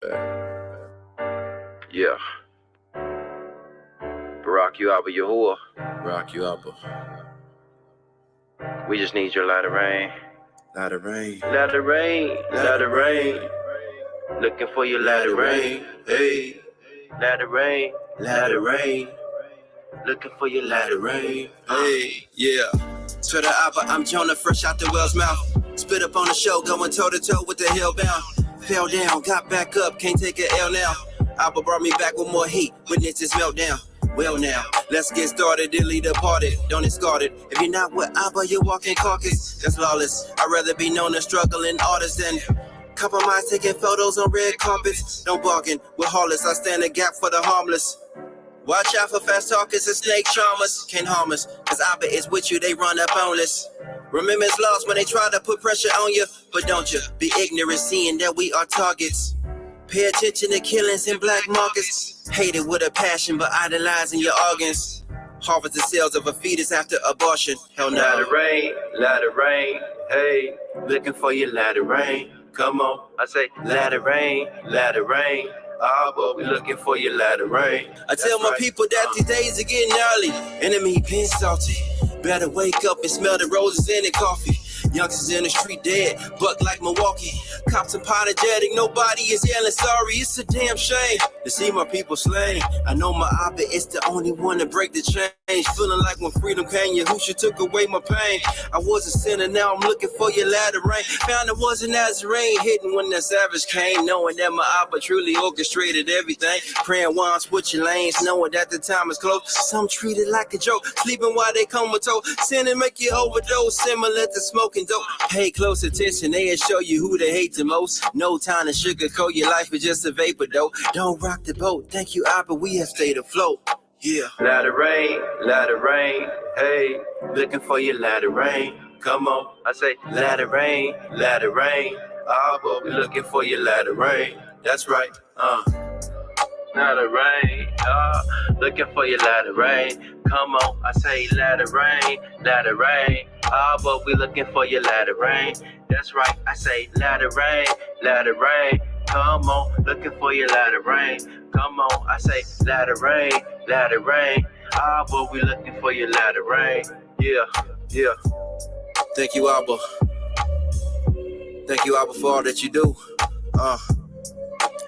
Yeah. Barak you Abba Yahuwah. Rock you up. We just need your light of rain. Let it rain. Let it rain. Let it rain. Looking for your light of rain. Hey. Let it rain. Let it rain. Looking for your light of rain. Hey. Yeah. To the Abba, I'm Jonah, fresh out the whale's mouth. Spit up on the show, going toe to toe with the hellbound. Fell down, got back up, can't take an L now. Abba brought me back with more heat, witness this meltdown. Well now, let's get started, Dilly departed, don't discard it. If you're not with Abba, you're walking carcass, that's lawless. I'd rather be known as struggling artist than compromise, taking photos on red carpets. Don't bargain with harlots, I stand a gap for the harmless. Watch out for fast talkers and snake charmers. Can't harm us, cause Abba is with you, they run up on us. Remember it's lost when they try to put pressure on you, but don't you be ignorant seeing that we are targets. Pay attention to killings in black markets. Hated with a passion, but idolizing your organs. Harvest the cells of a fetus after abortion. Hell no. Let it rain. Let it rain. Hey. Looking for your light of rain. Come on. I say, let it rain. Let it rain. Abba, we looking for your light of rain. I tell my people that these days are getting early. Enemy been salty. Better wake up and smell the roses in the coffee. Youngsters in the street dead, buck like Milwaukee. Cops apologetic, nobody is yelling sorry. It's a damn shame to see my people slain. I know my Abba is the only one to break the change. Feeling like when freedom came, Yahusha took away my pain. I was a sinner, now I'm looking for your ladder rain. Found it was a Nazareth, hidden when the savage came. Knowing that my Abba truly orchestrated everything. Praying while I'm switching lanes, knowing that the time is close. Some treat it like a joke, sleeping while they comatose. Sin and make you overdose, similar to smoking dope. Pay close attention, they'll show you who they hate the most. No time to sugarcoat, your life is just a vapor though. Don't rock the boat, thank you Abba, we have stayed afloat. Yeah. Let it rain. Let it rain. Hey. Looking for your light of rain. Come on. I say, let it rain. Let it rain. Abba, we looking for your light of rain. That's right. Let it rain. Looking for your light of rain. Come on. I say, let it rain. Let it rain. Abba, we looking for your light of rain. That's right. I say, let it rain. Let it rain. Come on, looking for your light of rain. Come on, I say, let it rain, let it rain. Abba, we looking for your light of rain. Yeah, yeah. Thank you, Abba. Thank you, Abba, for all that you do.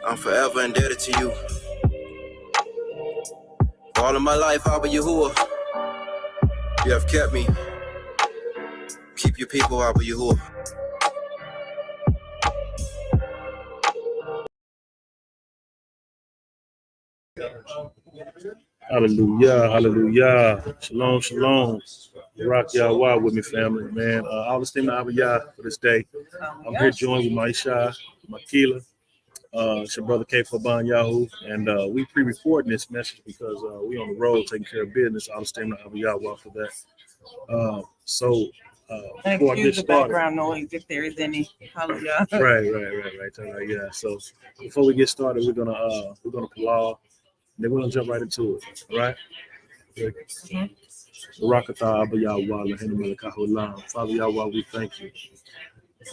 I'm forever indebted to you. For all of my life, Abba Yahuwah, you have kept me. Keep your people, Abba Yahuwah. Hallelujah, hallelujah. Shalom, shalom. Rock Yahweh with me, family, man. All the steam to Abba Yah for this day. I'm here joined with my Isha, my Keela. It's your brother K. Faban Yahoo. And we pre-recording this message because we on the road taking care of business. All the steam to Abba Yahweh for that. Before I get started, background noise if there is any. Hallelujah. Right. Yeah. So before we get started, we're gonna palaw. Then we're gonna jump right into it. All right. Barakatah Abba Yahweh Lahenu Melekahulam. Father Yahweh, we thank you.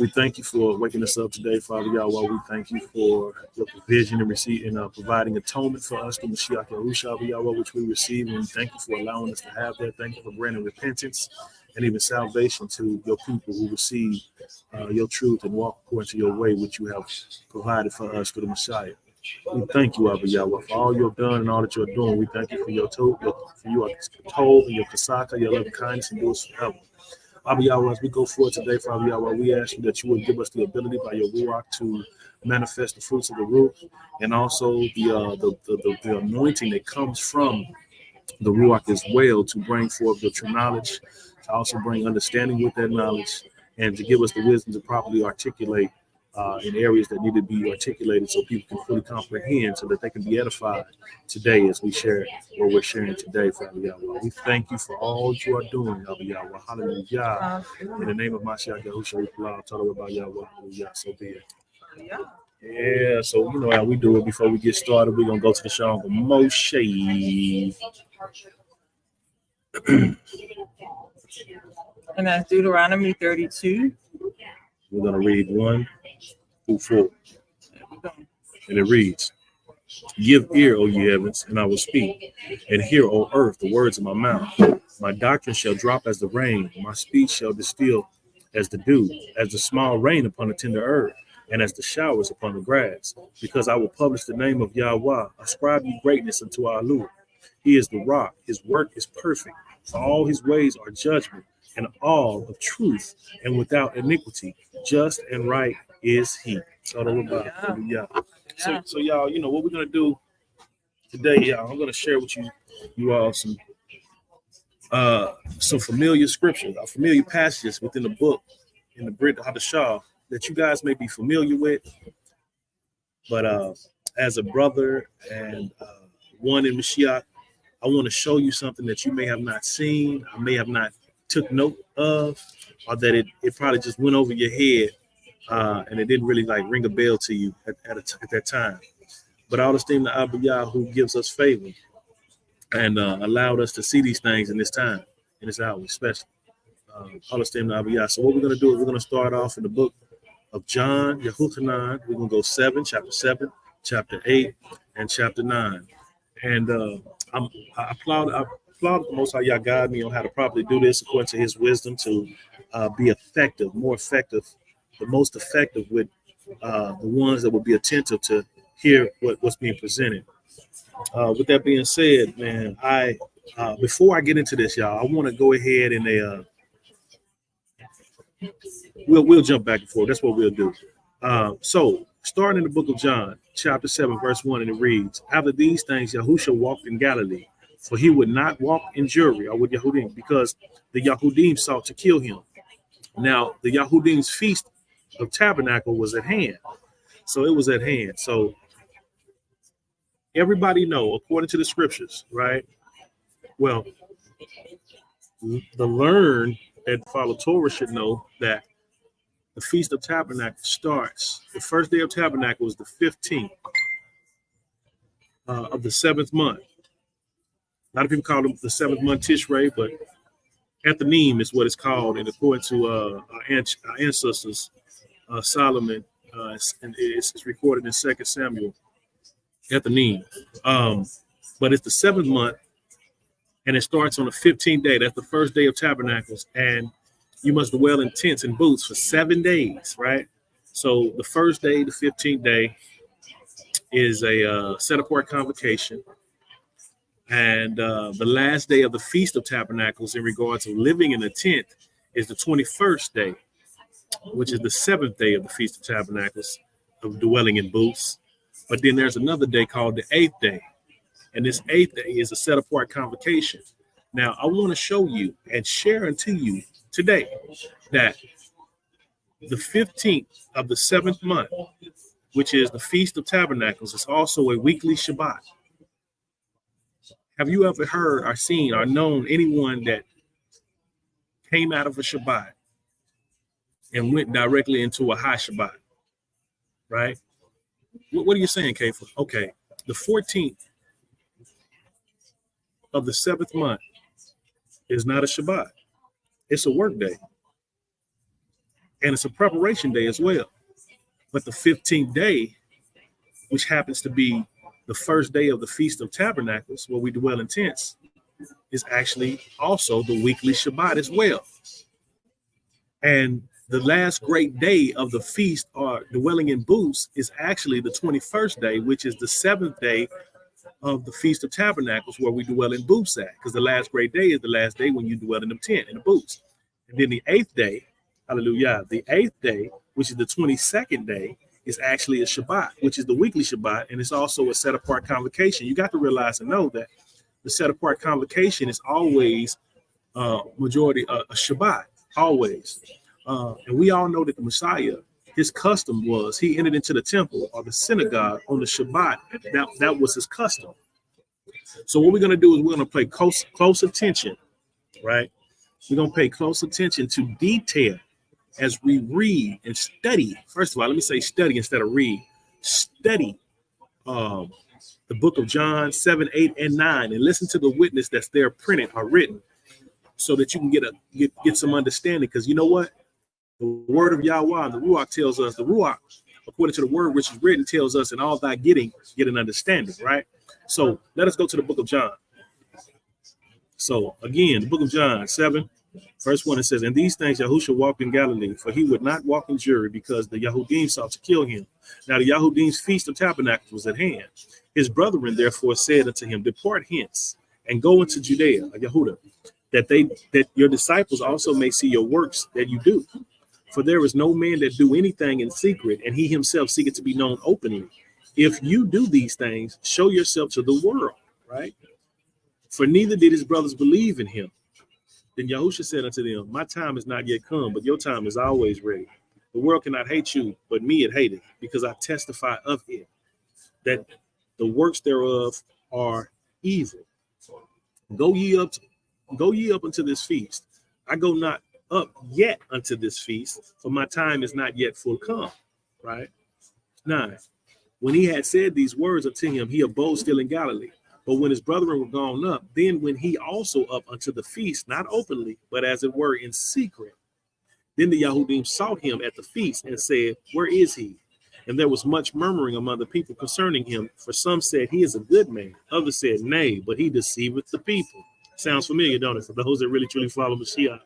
We thank you for waking us up today, Father Yahweh. We thank you for your provision and receipt and providing atonement for us through Mashiach Yahusha, Abba Yahweh, which we receive. And we thank you for allowing us to have that. Thank you for granting repentance and even salvation to your people who receive your truth and walk according to your way, which you have provided for us through the Messiah. We thank you, Abba Yahweh, for all you've done and all that you're doing. We thank you for your told and your kasaka, your loving kindness, and yours forever. Abba Yahweh, as we go forward today, Father Yahweh, we ask you that you would give us the ability by your Ruach to manifest the fruits of the root, and also the anointing that comes from the Ruach as well to bring forth the true knowledge, to also bring understanding with that knowledge, and to give us the wisdom to properly articulate in areas that need to be articulated so people can fully comprehend, so that they can be edified today as we share what we're sharing today, Father Yahweh. We thank you for all you are doing, Abba Yahweh. Hallelujah. In the name of Mashiach, Yahusha, we talk about Yahweh. Hallelujah. So be it. Yeah, so you know how we do it. Before we get started, we're going to go to the Song of Moshe. And that's Deuteronomy 32. We're going to read 1 through 4. There we go. And it reads, "Give ear, O ye heavens, and I will speak, and hear, O earth, the words of my mouth. My doctrine shall drop as the rain, my speech shall distill as the dew, as the small rain upon the tender herb, and as the showers upon the grass. Because I will publish the name of Yahweh. Ascribe ye greatness unto our Lord. He is the rock. His work is perfect. For all his ways are judgment, and all of truth, and without iniquity. Just and right is he." Hallelujah. So y'all, you know what we're gonna do today, y'all. I'm gonna share with you all some familiar scriptures, familiar passages within the book in the Brit Hadashah that you guys may be familiar with. But as a brother and one in Mashiach, I want to show you something that you may have not seen, I may have not took note of, or that it probably just went over your head and it didn't really like ring a bell to you at that time. But all esteem to Abba Yah, who gives us favor and allowed us to see these things in this time, in this hour, especially. All esteem to Abba Yah. So what we're going to do is we're going to start off in the book of John, YHUH. We're going to go chapter 7, chapter 8, and chapter 9. And I applaud the Most High Yah guide me on how to properly do this according to his wisdom to be effective, more effective, the most effective with the ones that will be attentive to hear what's being presented. With that being said, man, before I get into this, y'all, I want to go ahead and we'll jump back and forth. That's what we'll do. So starting in the book of John, chapter 7, verse 1, and it reads, "After these things, Yahusha walked in Galilee, for he would not walk in Jewry or with Yahudim, because the Yahudim sought to kill him. Now, the Yahudim's Feast of Tabernacles was at hand." So it was at hand. So everybody know, according to the scriptures, right? Well, the learned that follow Torah should know that the Feast of Tabernacles starts. The first day of Tabernacle is the 15th of the 7th month. A lot of people call it the 7th month Tishrei, but Ethanim is what it's called, and according to our ancestors, Solomon, and it's recorded in 2 Samuel, Ethanim. But it's the 7th month, and it starts on the 15th day. That's the first day of Tabernacles, and you must dwell in tents and booths for 7 days, right? So the first day, the 15th day, is a set-apart convocation. And the last day of the Feast of Tabernacles in regards to living in a tent is the 21st day, which is the 7th day of the Feast of Tabernacles of dwelling in booths. But then there's another day called the 8th day. And this 8th day is a set-apart convocation. Now, I want to show you and share unto you today that the 15th of the 7th month, which is the Feast of Tabernacles, is also a weekly Shabbat. Have you ever heard or seen or known anyone that came out of a Shabbat and went directly into a high Shabbat? Right? What are you saying, Kafa? Okay, the 14th of the 7th month is not a Shabbat. It's a work day. And it's a preparation day as well. But the 15th day, which happens to be the first day of the Feast of Tabernacles, where we dwell in tents, is actually also the weekly Shabbat as well. And the last great day of the feast, or dwelling in booths, is actually the 21st day, which is the 7th day of the Feast of Tabernacles, where we dwell in booths at, because the last great day is the last day when you dwell in the tent, in the booths. And then the 8th day, hallelujah, the 8th day, which is the 22nd day, is actually a Shabbat, which is the weekly Shabbat, and it's also a set-apart convocation. You got to realize and know that the set-apart convocation is always majority a Shabbat, always. And we all know that the Messiah, his custom was he entered into the temple or the synagogue on the Shabbat. That was his custom. So what we're going to do is we're going to pay close attention, right? We're going to pay close attention to detail as we read and study. First of all, let me say study instead of read. Study the book of John 7, 8, and 9, and listen to the witness that's there printed or written, so that you can get some understanding. Because you know what? The word of Yahweh and the Ruach tells us, the Ruach according to the word which is written, tells us, in all thy getting, get an understanding, right? So let us go to the book of John. So again, the book of John 7, verse 1, it says, and these things Yahusha walked in Galilee, for he would not walk in Jewry, because the Yahudim sought to kill him. Now the Yahudim's Feast of Tabernacles was at hand. His brethren therefore said unto him, depart hence, and go into Judea, Yahudah, that your disciples also may see your works that you do. For there is no man that do anything in secret, and he himself seeketh to be known openly. If you do these things, show yourself to the world, right? For neither did his brothers believe in him. Then Yahusha said unto them, my time is not yet come, but your time is always ready. The world cannot hate you, but me it hateth, because I testify of it, that the works thereof are evil. Go ye up unto this feast. I go not up yet unto this feast, for my time is not yet full come. Right? 9. When he had said these words unto him, he abode still in Galilee. But when his brethren were gone up, then went he also up unto the feast, not openly, but as it were in secret. Then the Yahudim sought him at the feast and said, where is he? And there was much murmuring among the people concerning him, for some said he is a good man. Others said, nay, but he deceiveth the people. Sounds familiar, don't it? For those that really truly follow Mashiach.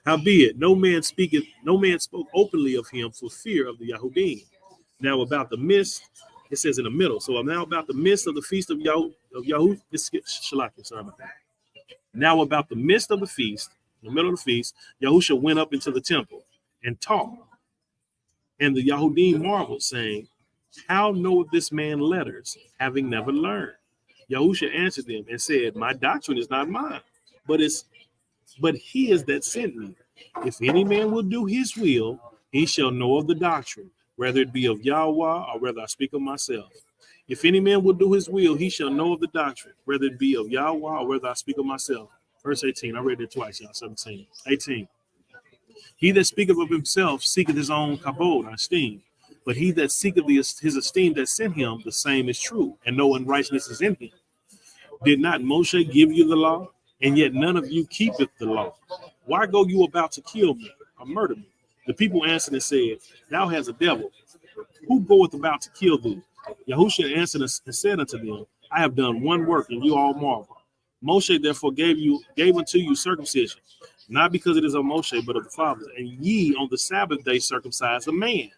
Howbeit, no man spoke openly of him for fear of the Yahudim. Now about the midst, it says in the middle. So now about the midst of the feast of Yahush, sorry about that. Now about the midst of the feast, in the middle of the feast, Yahusha went up into the temple and taught. And the Yahudim marveled, saying, how knoweth this man letters, having never learned? Yahusha answered them and said, my doctrine is not mine, but he is that sent me. If any man will do his will, he shall know of the doctrine, whether it be of Yahweh or whether I speak of myself. If any man will do his will, he shall know of the doctrine, whether it be of Yahweh or whether I speak of myself. Verse 18, I read it twice, y'all. 17, 18. He that speaketh of himself seeketh his own kabod, esteem. But he that seeketh his esteem that sent him, the same is true, and no unrighteousness is in him. Did not Moshe give you the law? And yet none of you keepeth the law. Why go you about to kill me or murder me? The people answered and said, thou hast a devil. Who goeth about to kill thee? Yahusha answered and said unto them, I have done one work, and you all marvel. Moshe therefore gave unto you circumcision, not because it is of Moshe, but of the fathers. And ye on the Sabbath day circumcise a man.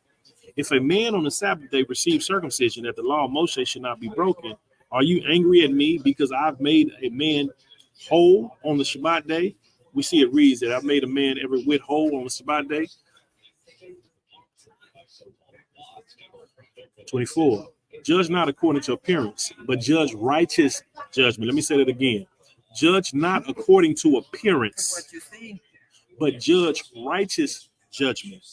If a man on the Sabbath day receive circumcision, that the law of Moshe should not be broken, are you angry at me because I've made a man whole on the Shabbat day? We see it reads that I've made a man every whit whole on the Shabbat day. 24. Judge not according to appearance, but judge righteous judgment. Let me say that again. Judge not according to appearance, but judge righteous judgment.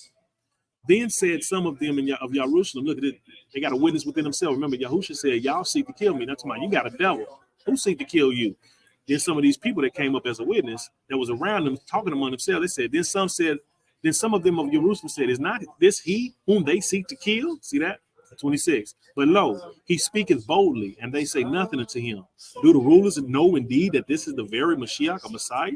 Then said some of them of Jerusalem, look at it, they got a witness within themselves. Remember, Yahusha said, y'all seek to kill me. That's why you got a devil. Who seek to kill you? Then some of these people that came up as a witness that was around them talking among themselves, they said, then some of them of Jerusalem said, is not this he whom they seek to kill? See that? 26. But lo, he speaketh boldly, and they say nothing unto him. Do the rulers know indeed that this is the very Mashiach, a Messiah?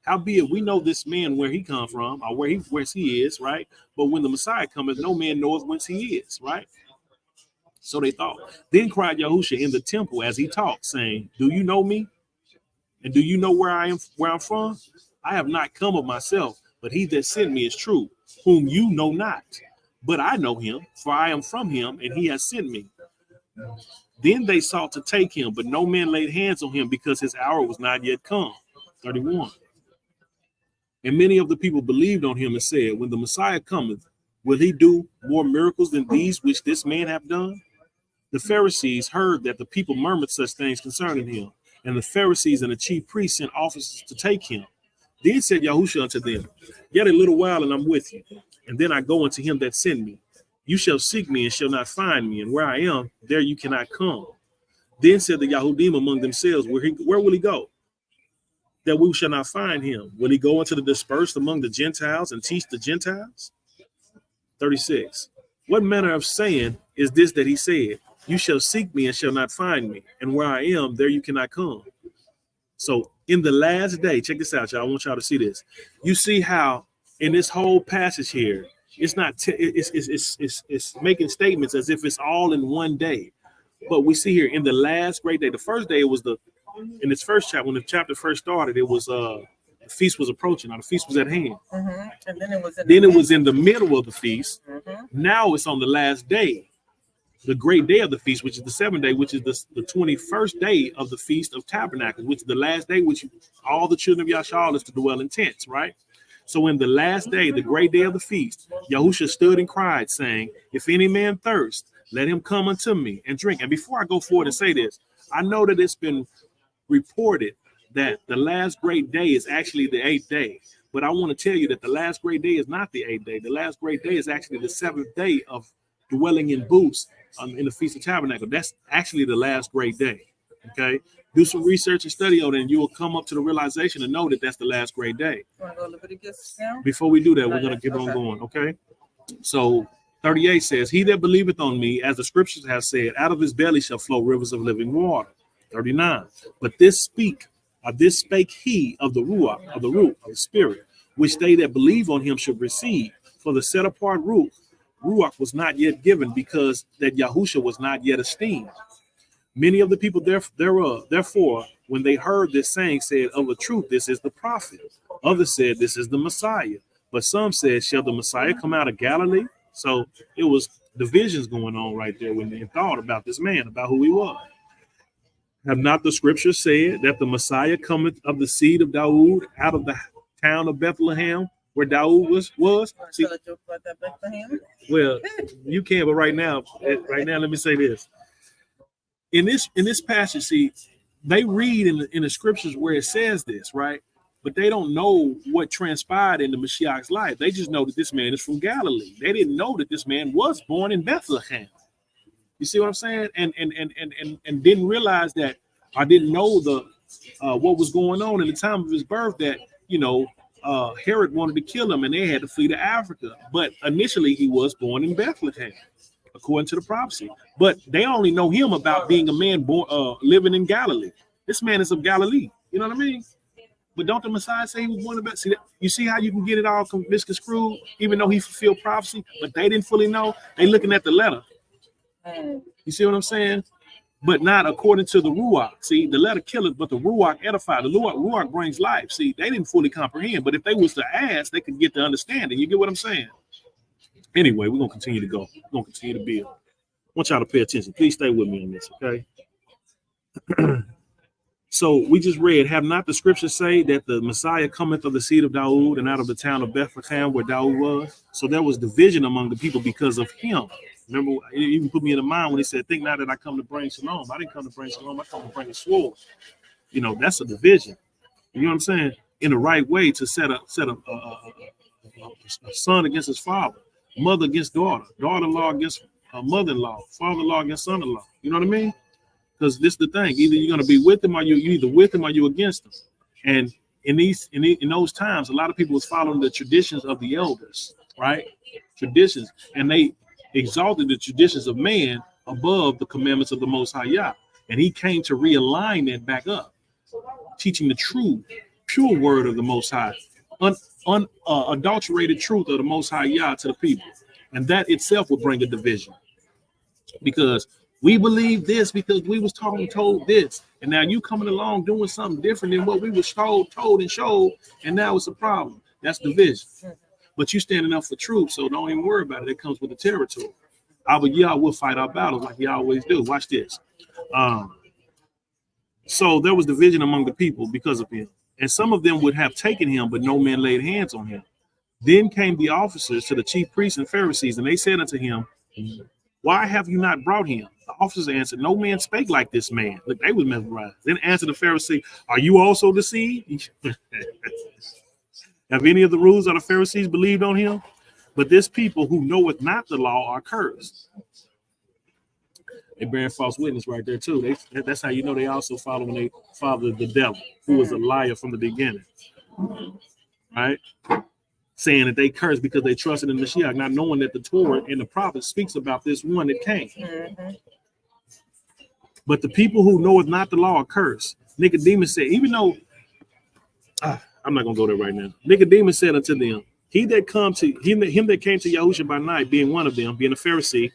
Howbeit we know this man where he come from, or where he is, right? But when the Messiah cometh, no man knoweth whence he is, right? So they thought. Then cried Yahusha in the temple as he taught, saying, do you know me? And do you know where I'm from? I have not come of myself, but he that sent me is true, whom you know not. But I know him, for I am from him, and he has sent me. Then they sought to take him, but no man laid hands on him, because his hour was not yet come. 31. And many of the people believed on him and said, when the Messiah cometh, will he do more miracles than these which this man hath done? The Pharisees heard that the people murmured such things concerning him, and the Pharisees and the chief priests sent officers to take him. Then said Yahusha unto them, yet a little while, and I'm with you. And then I go unto him that sent me. You shall seek me and shall not find me, and where I am, there you cannot come. Then said the Yahudim among themselves, where will he go? That we shall not find him. Will he go into the dispersed among the Gentiles and teach the Gentiles? 36. What manner of saying is this that he said, you shall seek me and shall not find me, and where I am, there you cannot come? So in the last day, check this out, y'all. I want y'all to see this. You see how in this whole passage here, It's not. It's making statements as if it's all in one day. But we see here in the last great day. The first day it was in its first chapter, when the chapter first started, it was the feast was approaching. Now the feast was at hand. Mm-hmm. And then it was in the middle of the feast. Mm-hmm. Now it's on the last day, the great day of the feast, which is the seventh day, which is the 21st day of the Feast of Tabernacles, which is the last day, which all the children of Yasharal is to dwell in tents, right? So in the last day, the great day of the feast, Yahusha stood and cried, saying, if any man thirst, let him come unto me and drink. And before I go forward and say this, I know that it's been reported that the last great day is actually the 8th day. But I want to tell you that the last great day is not the 8th day. The last great day is actually the 7th day of dwelling in booths in the Feast of Tabernacles. That's actually the last great day. Okay, do some research and study on it, and you will come up to the realization and know that that's the last great day. Want to go to Leviticus now? Before we do that, we're going to keep on going. Okay, so 38 says, he that believeth on me, as the scriptures have said, out of his belly shall flow rivers of living water. 39, but this spake he of the ruach, of the root of the spirit, which they that believe on him should receive. For the set apart ruach was not yet given, because that Yahusha was not yet esteemed. Many of the people therefore, when they heard this saying, said, of a truth, this is the prophet. Others said, this is the Messiah. But some said, shall the Messiah come out of Galilee? So it was divisions going on right there when they thought about this man, about who he was. Have not the scriptures said that the Messiah cometh of the seed of Dawood, out of the town of Bethlehem, where Dawood was? See, Tell a joke about that Bethlehem? well, you can, but right now, let me say this. In this passage, see, they read in the scriptures where it says this, right? But they don't know what transpired in the Mashiach's life. They just know that this man is from Galilee. They didn't know that this man was born in Bethlehem. You see what I'm saying? And didn't realize that, I didn't know what was going on in the time of his birth, that, Herod wanted to kill him and they had to flee to Africa. But initially he was born in Bethlehem, according to the prophecy. But they only know him about being a man born living in Galilee. This man is of Galilee. You know what I mean? But don't the Messiah say he was born in Bethlehem? See that? You see how you can get it all misconstrued, even though he fulfilled prophecy, but they didn't fully know. They looking at the letter. You see what I'm saying? But not according to the Ruach. See, the letter killeth, but the Ruach edifies. The Ruach brings life. See, they didn't fully comprehend. But if they was to ask, they could get the understanding. You get what I'm saying? Anyway, we're going to continue to go. We're going to continue to build. I want y'all to pay attention. Please stay with me on this, okay? So we just read, have not the scriptures say that the Messiah cometh of the seed of Dawood and out of the town of Bethlehem where Dawood was? So there was division among the people because of him. Remember, it even put me in the mind when he said, think not that I come to bring shalom. I didn't come to bring shalom. I come to bring a sword. That's a division. You know what I'm saying? In the right way to set a son against his father, mother against daughter, daughter-in-law against mother-in-law, father-in-law against son-in-law. You know what I mean? Because this is the thing. Either you're going to be with him or you either with him or you against him. And in those times, a lot of people was following the traditions of the elders, right? Traditions. And they exalted the traditions of man above the commandments of the Most High Yah. And he came to realign that back up, teaching the true, pure word of the Most High, unadulterated truth of the Most High Yah to the people. And that itself will bring a division. Because we believe this because we was told this. And now you coming along doing something different than what we was told and showed. And now it's a problem. That's division. But you standing up for truth, so don't even worry about it. It comes with the territory. Our Yah will fight our battles like he always do. Watch this. So there was division among the people because of him. And some of them would have taken him, but no man laid hands on him. Then came the officers to the chief priests and Pharisees, and they said unto him, why have you not brought him? The officers answered, no man spake like this man. Look, they was mesmerized. Then answered the Pharisee, are you also deceived? Have any of the rulers of the Pharisees believed on him? But this people who knoweth not the law are cursed. They bearing false witness right there too. That's how you know they also follow when they follow the devil, who was a liar from the beginning. Right? Saying that they cursed because they trusted in the Mashiach, not knowing that the Torah and the prophet speaks about this one that came. But the people who knoweth not the law are cursed. Nicodemus said, even though I'm not gonna go there right now. Nicodemus said unto them, He that come to him that came to Yahusha by night, being one of them, being a Pharisee,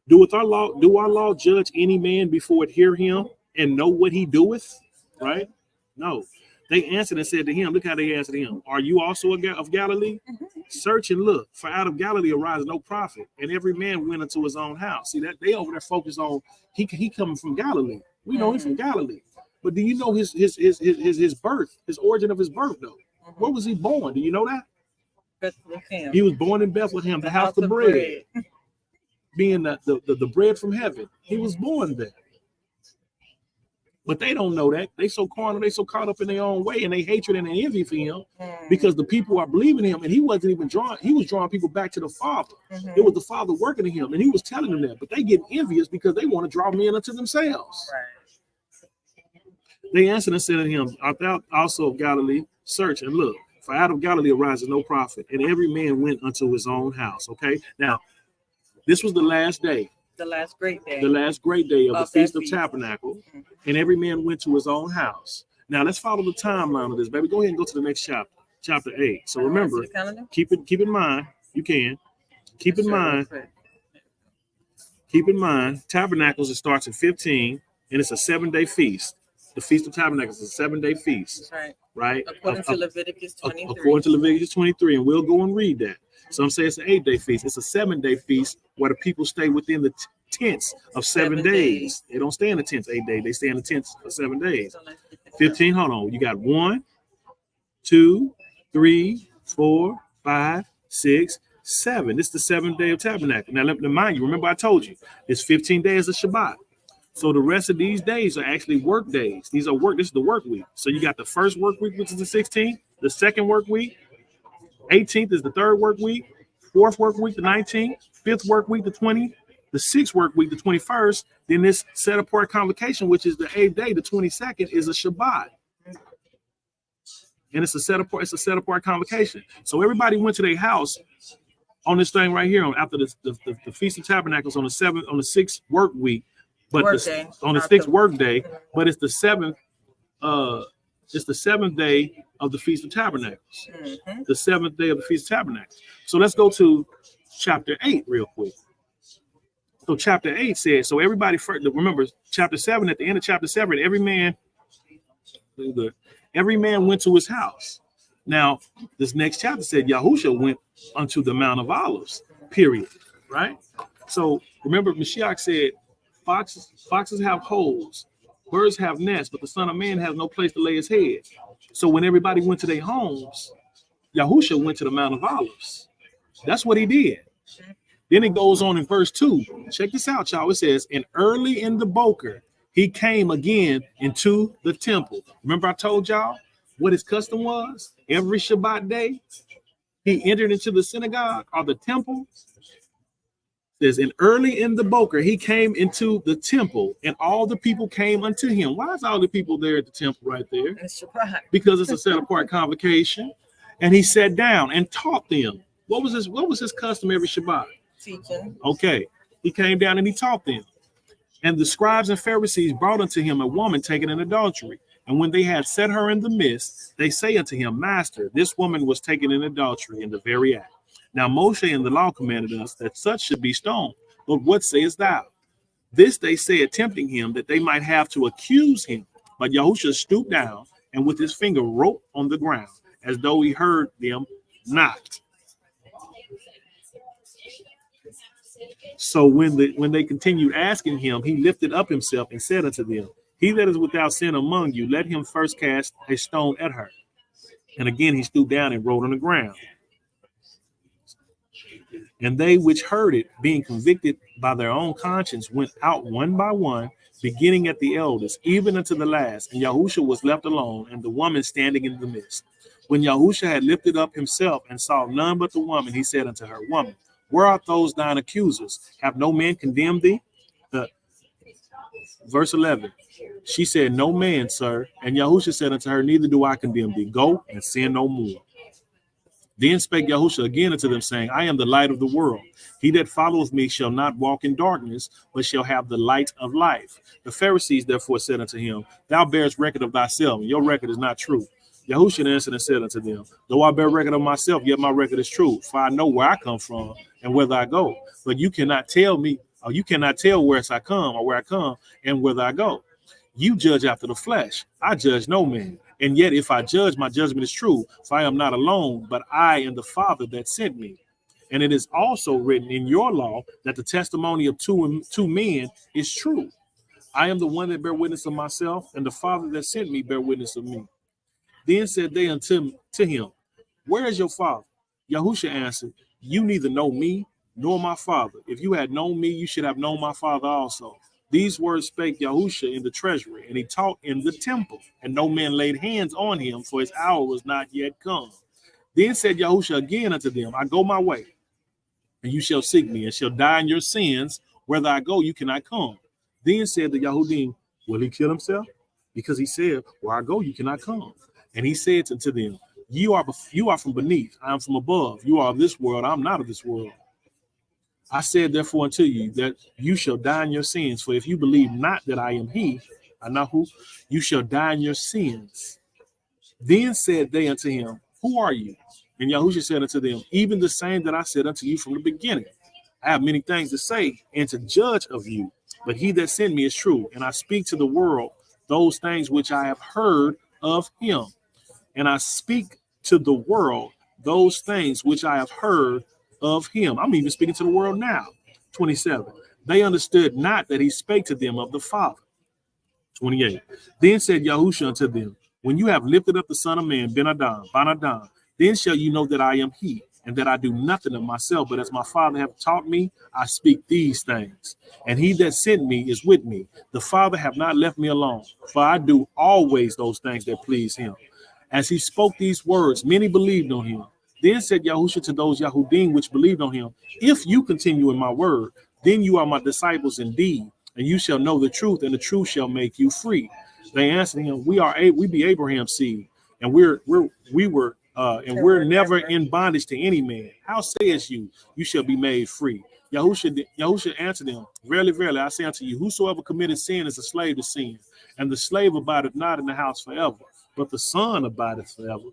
do our law judge any man before it hear him and know what he doeth? Right? No. They answered and said to him, look how they answered him. Are you also of Galilee? Search and look, for out of Galilee arise no prophet, and every man went into his own house. See that they over there focused on he coming from Galilee. We know he's from Galilee, but do you know his birth, his origin of his birth though? Where was he born? Do you know that? Bethlehem. He was born in Bethlehem, the house of bread, being the bread from heaven. He was born there. But they don't know that. They so carnal, they so caught up in their own way, and they hatred and they envy for him because the people are believing him, and he wasn't even drawing. He was drawing people back to the Father. It was the Father working in him, and he was telling them that. But they get envious because they want to draw men unto themselves. Right. They answered and said to him, art thou also of Galilee? Search and look, for out of Galilee arises no prophet, and every man went unto his own house. Okay, now this was the last day. The last great day. The last great day of the Feast of Tabernacles, and every man went to his own house. Now let's follow the timeline of this, baby. Go ahead and go to the next chapter, chapter 8. So remember, keep in mind. You can keep in mind. Keep in mind, Tabernacles. It starts at 15, and it's a 7-day feast. The Feast of Tabernacles is a 7-day feast. That's right. According to Leviticus 23. According to Leviticus 23, and we'll go and read that. Some say it's an 8-day feast. It's a 7-day feast where the people stay within the tents of 7 days. They don't stay in the tents 8 days. They stay in the tents for 7 days. 15, hold on. You got 1, 2, 3, 4, 5, 6, 7. This is the 7th day of Tabernacle. Now, let me remind you, remember I told you, it's 15 days of Shabbat. So the rest of these days are actually work days. This is the work week. So you got the first work week, which is the 16th, the second work week, 18th is the third work week, fourth work week, the 19th, fifth work week, the 20th, the sixth work week, the 21st. Then this set apart convocation, which is the 8th day, the 22nd, is a Shabbat. And it's a set apart convocation. So everybody went to their house on this thing right here after the Feast of Tabernacles on the 6th work week. But on the 6th work day, but it's the 7th, it's the 7th day of the Feast of Tabernacles. The 7th day of the Feast of Tabernacles. So let's go to chapter 8 real quick. So chapter 8 says, so everybody first, remember chapter 7, at the end of chapter 7, every man went to his house. Now, this next chapter said Yahusha went unto the Mount of Olives, period, right? So remember Mashiach said, foxes have holes, birds have nests, but the Son of Man has no place to lay his head. So when everybody went to their homes, Yahusha went to the Mount of Olives. That's what he did. Then it goes on in verse 2. Check this out, y'all. It says, and early in the boker, he came again into the temple. Remember I told y'all what his custom was? Every Shabbat day, he entered into the synagogue or the temple. Says, and early in the boker, he came into the temple, and all the people came unto him. Why is all the people there at the temple right there? It's Shabbat. Because it's a set apart convocation. And he sat down and taught them. What was his custom every Shabbat? Teaching. Okay. He came down and he taught them. And the scribes and Pharisees brought unto him a woman taken in adultery. And when they had set her in the midst, they say unto him, Master, this woman was taken in adultery in the very act. Now Moshe in the law commanded us that such should be stoned. But what sayest thou? This they said, tempting him, that they might have to accuse him. But Yahusha stooped down and with his finger wrote on the ground, as though he heard them not. So when they continued asking him, he lifted up himself and said unto them, He that is without sin among you, let him first cast a stone at her. And again he stooped down and wrote on the ground. And they which heard it, being convicted by their own conscience, went out one by one, beginning at the eldest, even unto the last. And Yahusha was left alone, and the woman standing in the midst. When Yahusha had lifted up himself and saw none but the woman, he said unto her, Woman, where are those thine accusers? Have no man condemned thee? Verse 11. She said, No man, sir. And Yahusha said unto her, Neither do I condemn thee. Go and sin no more. Then spake Yahusha again unto them, saying, I am the light of the world. He that followeth me shall not walk in darkness, but shall have the light of life. The Pharisees therefore said unto him, Thou bearest record of thyself, and your record is not true. Yahusha answered and said unto them, though I bear record of myself, yet my record is true. For I know where I come from and whither I go. But you cannot tell me, or you cannot tell whence I come or where I come and whither I go. You judge after the flesh. I judge no man. And yet if I judge, my judgment is true. For I am not alone, but I and the Father that sent me. And it is also written in your law that the testimony of two men is true. I am the one that bear witness of myself, and the Father that sent me bear witness of me. Then said they unto him, where is your father? Yahusha answered, you neither know me nor my father. If you had known me, you should have known my father also. These words spake Yahusha in the treasury, and he taught in the temple, and no man laid hands on him, for his hour was not yet come. Then said Yahusha again unto them, I go my way, and you shall seek me, and shall die in your sins. Whether I go, you cannot come. Then said the Yahudim, will he kill himself? Because he said, where I go, you cannot come. And he said unto them, you are from beneath, I am from above. You are of this world, I am not of this world. I said therefore unto you that you shall die in your sins. For if you believe not that I am he, Anahu, you shall die in your sins. Then said they unto him, who are you? And Yahusha said unto them, even the same that I said unto you from the beginning. I have many things to say and to judge of you, but he that sent me is true, and I speak to the world those things which I have heard of him. And I speak to the world those things which I have heard of him. I'm even speaking to the world now. 27. They understood not that he spake to them of the Father. 28. Then said Yahusha unto them, when you have lifted up the Son of Man, Ben Adam, then shall you know that I am he, and that I do nothing of myself, but as my Father hath taught me, I speak these things. And he that sent me is with me. The Father hath not left me alone, for I do always those things that please him. As he spoke these words, many believed on him. Then said Yahusha to those Yahudim which believed on him, if you continue in my word, then you are my disciples indeed, and you shall know the truth, and the truth shall make you free. They answered him, we be Abraham's seed, and we're never in bondage to any man. How sayest you, you shall be made free? Yahusha answered them, verily, verily, I say unto you, whosoever committeth sin is a slave to sin, and the slave abideth not in the house forever, but the Son abideth forever.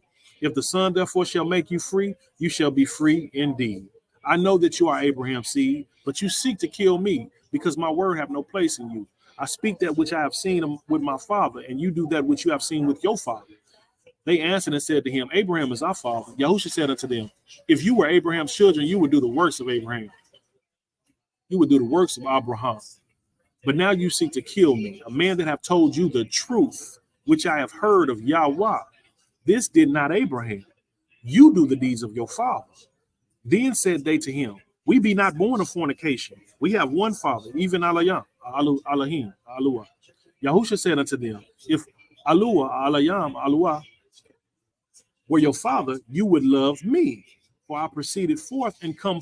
If the Son therefore shall make you free, you shall be free indeed. I know that you are Abraham's seed, but you seek to kill me, because my word have no place in you. I speak that which I have seen with my father, and you do that which you have seen with your father. They answered and said to him, Abraham is our father. Yahusha said unto them, if you were Abraham's children, you would do the works of Abraham. You would do the works of Abraham. But now you seek to kill me, a man that have told you the truth, which I have heard of Yahweh. This did not Abraham. You do the deeds of your father. Then said they to him, we be not born of fornication. We have one father, even Elohim. Yahusha said unto them, if Elohim were your father, you would love me. For I proceeded forth and come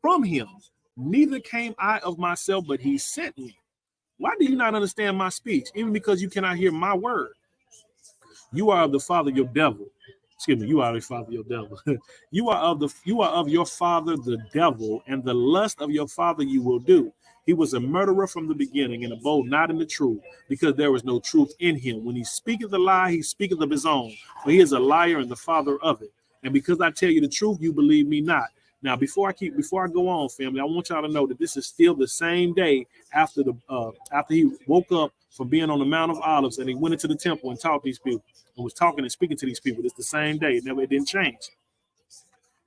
from him. Neither came I of myself, but he sent me. Why do you not understand my speech? Even because you cannot hear my word. You are of the father, your devil. Excuse me, you are the father, your devil. you are of your father, the devil, and the lust of your father you will do. He was a murderer from the beginning, and abode not in the truth, because there was no truth in him. When he speaketh a lie, he speaketh of his own, for he is a liar and the father of it. And because I tell you the truth, you believe me not. Now, before I go on, family, I want y'all to know that this is still the same day after he woke up from being on the Mount of Olives, and he went into the temple and taught these people and was talking and speaking to these people. It's the same day. It didn't change.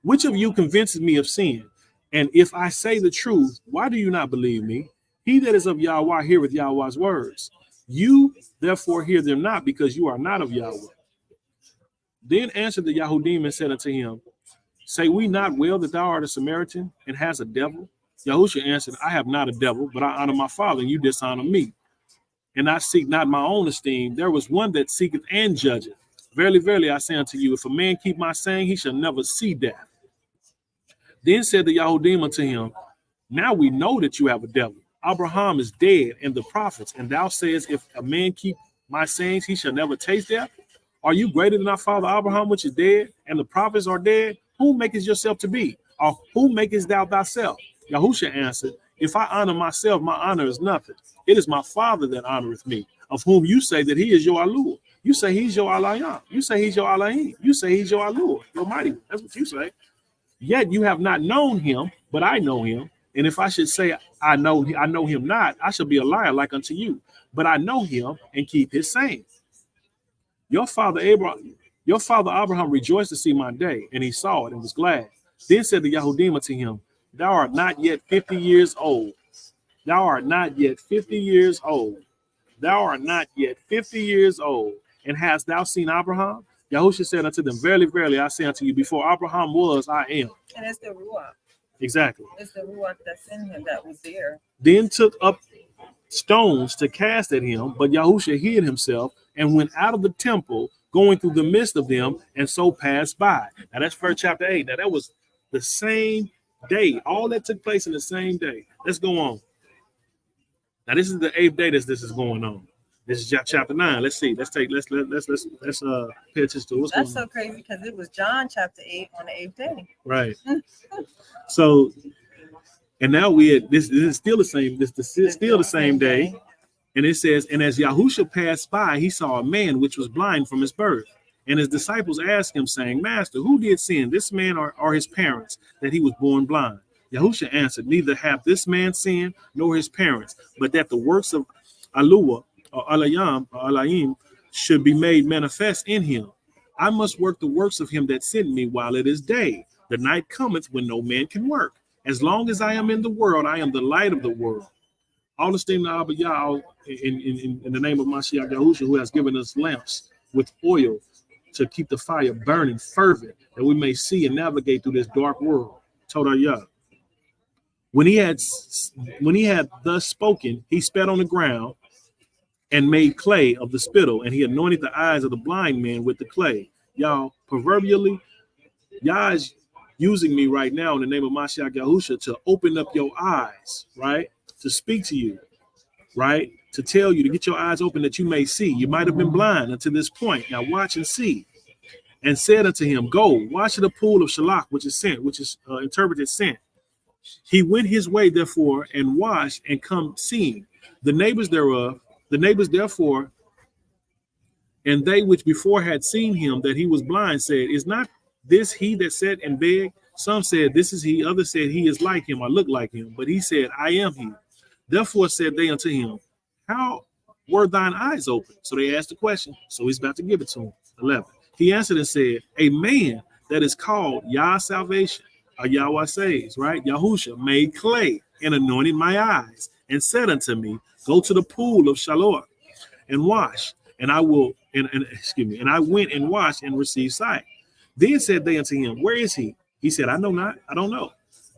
Which of you convinces me of sin? And if I say the truth, why do you not believe me? He that is of Yahweh heareth Yahweh's words. You therefore hear them not, because you are not of Yahweh. Then answered the Yahudim and said unto him, say we not well that thou art a Samaritan and hast a devil? Yahusha answered, I have not a devil, but I honor my Father, and you dishonor me. And I seek not my own esteem. There was one that seeketh and judgeth. Verily, verily, I say unto you, if a man keep my saying, he shall never see death. Then said the Yahudim unto him, now we know that you have a devil. Abraham is dead, and the prophets, and thou sayest, if a man keep my sayings, he shall never taste death. Are you greater than our father Abraham, which is dead, and the prophets are dead? Who makest yourself to be? Or who makest thou thyself? Yahusha answered, if I honor myself, my honor is nothing. It is my Father that honoreth me, of whom you say that he is your Alua. You say he's your Alayam. You say he's your Alayim. You say he's your Alur, your mighty one. That's what you say. Yet you have not known him, but I know him. And if I should say I know him not, I shall be a liar like unto you. But I know him and keep his saying. Your father Abraham rejoiced to see my day, and he saw it and was glad. Then said the Yahudim unto him, Thou art not yet 50 years old. Thou art not yet 50 years old. Thou art not yet 50 years old. And hast thou seen Abraham? Yahusha said unto them, Verily, verily, I say unto you, before Abraham was, I am. And it's the Ruach. Exactly. It's the Ruach that's in him that was there. Then took up stones to cast at him, but Yahusha hid himself and went out of the temple, going through the midst of them, and so passed by. Now that's first chapter 8. Now that was the same day. All that took place in the same day. Let's go on. Now this is the 8th day that this is going on. This is chapter 9. Let's see. Let's pay attention to what's That's going so crazy because it was John chapter 8 on the 8th day. Right. So, and now this is still the same. This is still the same day. And it says, and as Yahusha passed by, he saw a man which was blind from his birth. And his disciples asked him, saying, Master, who did sin, this man or his parents, that he was born blind? Yahusha answered, Neither hath this man sinned, nor his parents, but that the works of Alua or Alayim should be made manifest in him. I must work the works of him that sent me while it is day. The night cometh when no man can work. As long as I am in the world, I am the light of the world. All the steam Abba Yah in the name of Mashiach Yahusha, who has given us lamps with oil to keep the fire burning fervent, that we may see and navigate through this dark world. Told Yah. When he had thus spoken, he spat on the ground and made clay of the spittle, and he anointed the eyes of the blind man with the clay. Y'all, proverbially, Yah is using me right now in the name of Mashiach Yahusha to open up your eyes, right? To speak to you, right? To tell you, to get your eyes open that you may see. You might have been blind until this point. Now watch and see. And said unto him, Go, wash in the pool of Shalach, which is sent, which is interpreted sent. He went his way, therefore, and washed and come seeing. The neighbors therefore, and they which before had seen him that he was blind said, Is not this he that sat and begged? Some said, This is he. Others said, He is like him, or look like him. But he said, I am he. Therefore said they unto him, How were thine eyes open? So they asked the question. So he's about to give it to him. 11. He answered and said, A man that is called Yah salvation, or Yahweh saves, right? Yahusha made clay and anointed my eyes and said unto me, Go to the pool of Shalor and wash. And I will, and I went and washed and received sight. Then said they unto him, Where is he? He said, I know not. I don't know.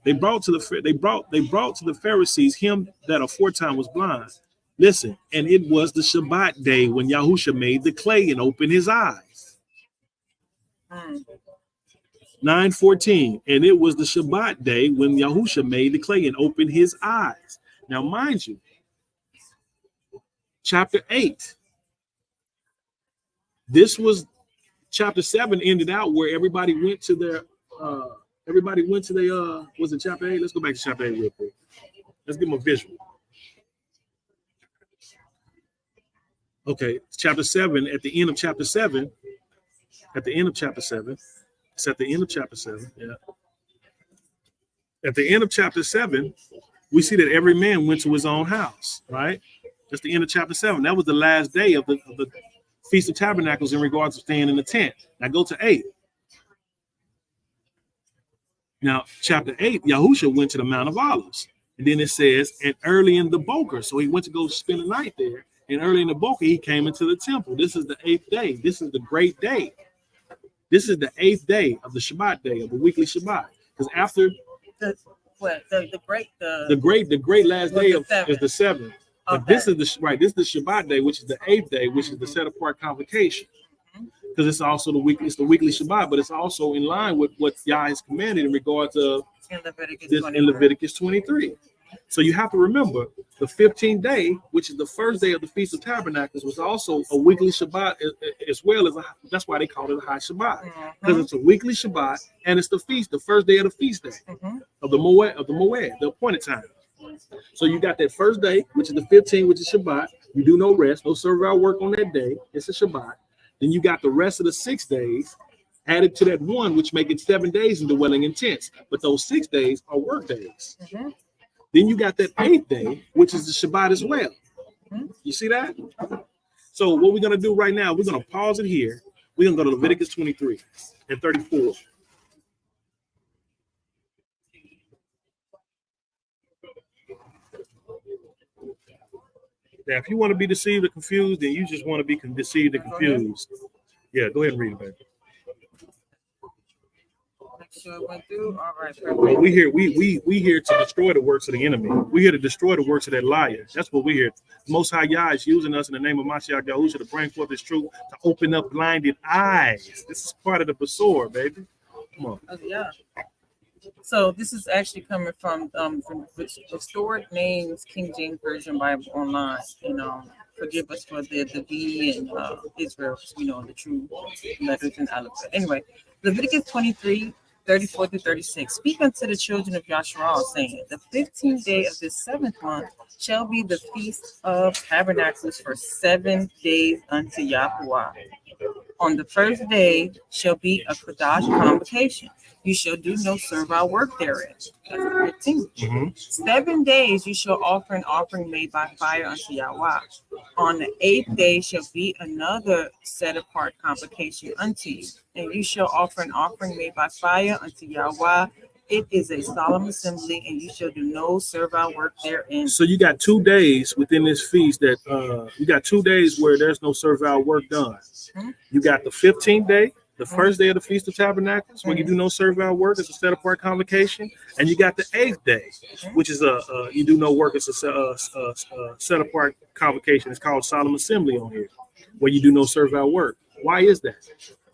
They brought to the Pharisees him that aforetime was blind. Listen, and it was the Shabbat day when Yahusha made the clay and opened his eyes. 9:14, and it was the Shabbat day when Yahusha made the clay and opened his eyes. Now, mind you, chapter 8. This was chapter 7 ended out where everybody went to their was it chapter 8? Let's go back to chapter 8 real quick. Let's give them a visual. Okay, chapter 7, at the end of chapter 7. At the end of chapter 7. It's at the end of chapter 7. Yeah. At the end of chapter 7, we see that every man went to his own house, right? That's the end of chapter 7. That was the last day of the Feast of Tabernacles in regards to staying in the tent. Now go to 8. Now, chapter 8, Yahusha went to the Mount of Olives. And then it says, and early in the Boker. So he went to go spend the night there. And early in the Boker, he came into the temple. This is the 8th day. This is the great day. This is the 8th day of the Shabbat day, of the weekly Shabbat. Because after the great last day is the 7th. But Okay. this is the Shabbat day, which is the 8th day, which is the set apart convocation. Because it's also the weekly Shabbat, but it's also in line with what Yah has commanded in regards of in Leviticus 23. So you have to remember the 15th day, which is the first day of the Feast of Tabernacles, was also a weekly Shabbat as well as that's why they call it a high Shabbat, because it's a weekly Shabbat and it's the feast, the first day of the feast day of the Moed, the appointed time. So you got that first day, which is the 15th, which is Shabbat. You do no rest, no servile work on that day. It's a Shabbat. Then you got the rest of the 6 days added to that one, which make it 7 days in dwelling in tents. But those 6 days are work days. Mhm. Then you got that 8th day, which is the Shabbat as well. You see that? So what we're going to do right now, we're going to pause it here. We're going to go to Leviticus 23 and 34. Now, if you want to be deceived or confused, then you just want to be deceived and confused. Yeah, go ahead and read it, baby. Make sure it went through. All right, Well, perfect. we here to destroy the works of the enemy. We're here to destroy the works of that liar. That's what we're here. Most High Yah is using us in the name of Mashiach Yahusha to bring forth His truth, to open up blinded eyes. This is part of the Basor, baby. Come on. Oh, yeah. So this is actually coming from Restored Names King James Version Bible online. And forgive us for the V and Israel, the true letters and alphabet. Anyway, Leviticus 23, 34 through 36. Speak unto the children of Yasharal, saying, the 15th day of this 7th month shall be the Feast of Tabernacles for 7 days unto Yahuwah. On the first day shall be a Kodash convocation. You shall do no servile work therein. That's the 15th. 7 days you shall offer an offering made by fire unto Yahweh. On the 8th day shall be another set apart convocation unto you. And you shall offer an offering made by fire unto Yahweh. It is a solemn assembly, and you shall do no servile work therein. So you got 2 days within this feast that you got 2 days where there's no servile work done. You got the 15th day, the first day of the Feast of Tabernacles, when you do no servile work. It's a set apart convocation. And you got the 8th day, which is you do no work. It's a set apart convocation. It's called Solemn Assembly on here, where you do no servile work. Why is that?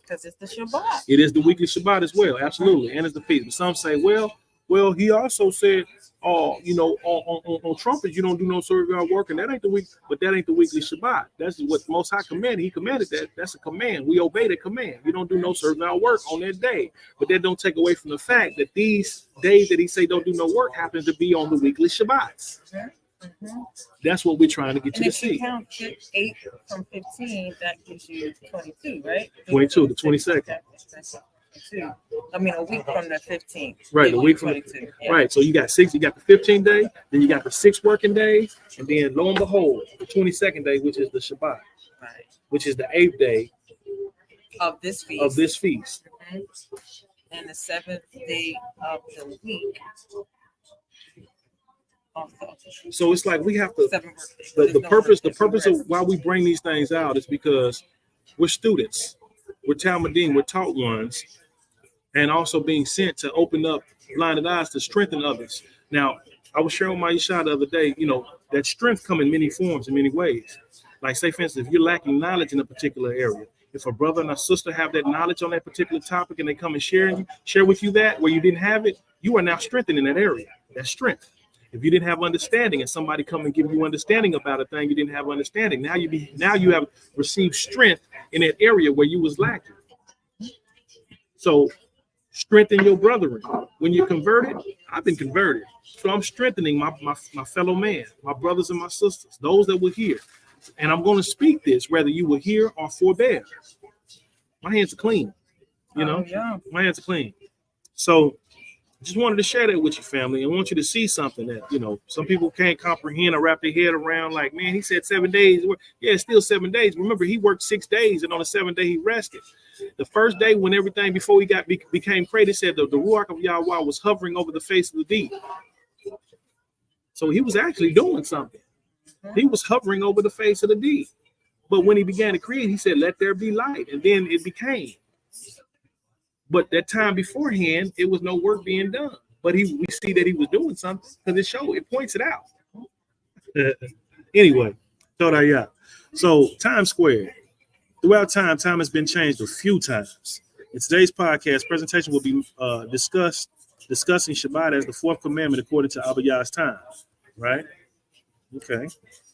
Because it's the Shabbat. It is the weekly Shabbat as well, absolutely, and it's the feast. But some say, well, he also said, on trumpets you don't do no servile work, and that ain't the week. But that ain't the weekly Shabbat. That's what the Most High commanded. He commanded that. That's a command. We obey the command. You don't do no servile work on that day. But that don't take away from the fact that these days that he say don't do no work happens to be on the weekly Shabbats. That's what we're trying to get you to see. If you count 8 from 15, that gives you 22, right? 22, the 22nd. I mean, a week from the 15th. Right, a week from 22. Yeah. Right. So you got 6, you got the 15th day, then you got the 6 working days, and then lo and behold, the 22nd day, which is the Shabbat, Right. which is the 8th day Of this feast. And the 7th day of the week. Also. So it's like we have to 7 work days. the There's no purpose rest. of why we bring these things out is because we're students, we're Talmudim, we're taught ones, and also being sent to open up blinded eyes to strengthen others. Now, I was sharing with my Yasharal the other day, that strength come in many forms, in many ways. Like, say, for instance, if you're lacking knowledge in a particular area, if a brother and a sister have that knowledge on that particular topic and they come and share with you that where you didn't have it, you are now strengthened in that area. That's strength. If you didn't have understanding and somebody come and give you understanding about a thing you didn't have understanding, now you have received strength in that area where you was lacking. So strengthen your brethren. When you're converted, I've been converted. So I'm strengthening my fellow man, my brothers and my sisters, those that were here. And I'm going to speak this, whether you were here or forbear. My hands are clean. Yeah. My hands are clean. So just wanted to share that with you, family. I want you to see something that, some people can't comprehend or wrap their head around. Like, man, he said 7 days. Yeah, it's still 7 days. Remember, he worked 6 days, and on the 7th day, he rested. The first day, when everything before he became created, said the Ruach of Yahweh was hovering over the face of the deep. So he was actually doing something. He was hovering over the face of the deep. But when he began to create, he said, let there be light. And then it became. But that time beforehand, it was no work being done. But we see that he was doing something because it points it out. Anyway, so Times Square. Throughout time has been changed a few times. In today's podcast, presentation will be discussing Shabbat as the 4th commandment according to Abba Yah's time. Right? Okay.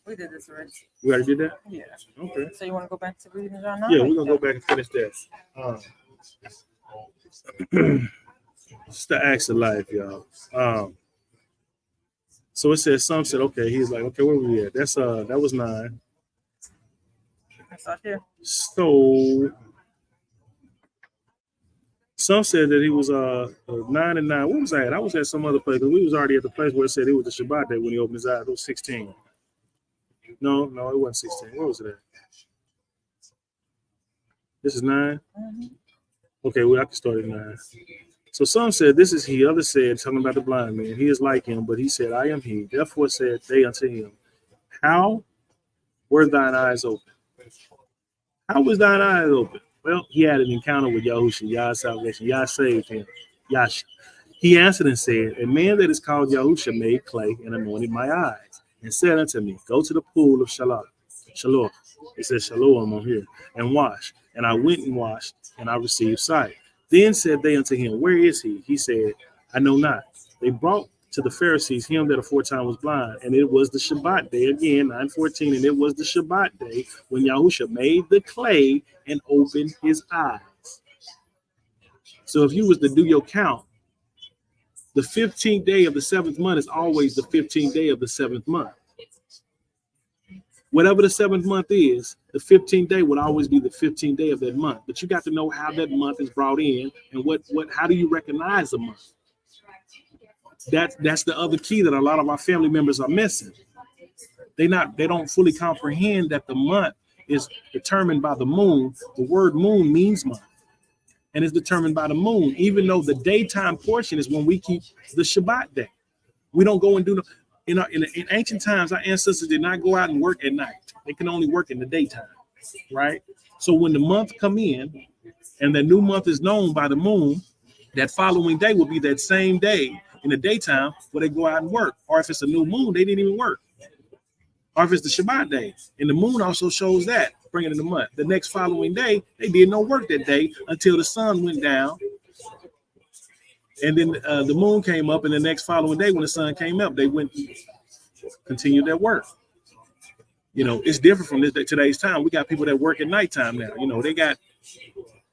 We did this already. We already did that? Yeah. Okay. So you want to go back to reading it or not? Yeah, we're going to go back and finish that. It's the acts of life, y'all. So it says, some said, okay, he's like, okay, where were we at? That was 9. That's out there. So some said that he was 9 and 9. What was that? I was at some other place, because we was already at the place where it said it was the Shabbat day when he opened his eyes. It was 16. No, it wasn't 16. What was it at? This is 9? Mm-hmm. Okay, well, I can start at 9. So some said, this is he. Others said, talking about the blind man, he is like him, but he said, I am he. Therefore said they unto him, how were thine eyes open? How was thine eyes open? Well, he had an encounter with Yahusha, Yah's salvation. Yah saved him. Yasha. He answered and said, a man that is called Yahusha made clay and anointed my eyes, and said unto me, go to the pool of Shalom. It says Shalom on here, and wash. And I went and washed, and I received sight. Then said they unto him, where is he? He said, I know not. They brought to the Pharisees him that aforetime was blind, and it was the Shabbat day, again, 9:14, and it was the Shabbat day when Yahusha made the clay and opened his eyes. So if you was to do your count, the 15th day of the 7th month is always the 15th day of the 7th month. Whatever the 7th month is, the 15th day would always be the 15th day of that month. But you got to know how that month is brought in, and how do you recognize a month? That's the other key that a lot of our family members are missing. They don't fully comprehend that the month is determined by the moon. The word moon means month, and it's determined by the moon, even though the daytime portion is when we keep the Shabbat day. We don't go and do in ancient times, our ancestors did not go out and work at night. They can only work in the daytime, right? So when the month come in and the new month is known by the moon, that following day will be that same day in the daytime where they go out and work. Or if it's a new moon, they didn't even work. Or if it's the Shabbat day, and the moon also shows that, bringing in the month. The next following day, they did no work that day until the sun went down. And then the moon came up, and the next following day when the sun came up, they went continued their work. You know, it's different from today's time. We got people that work at nighttime now. You know, they got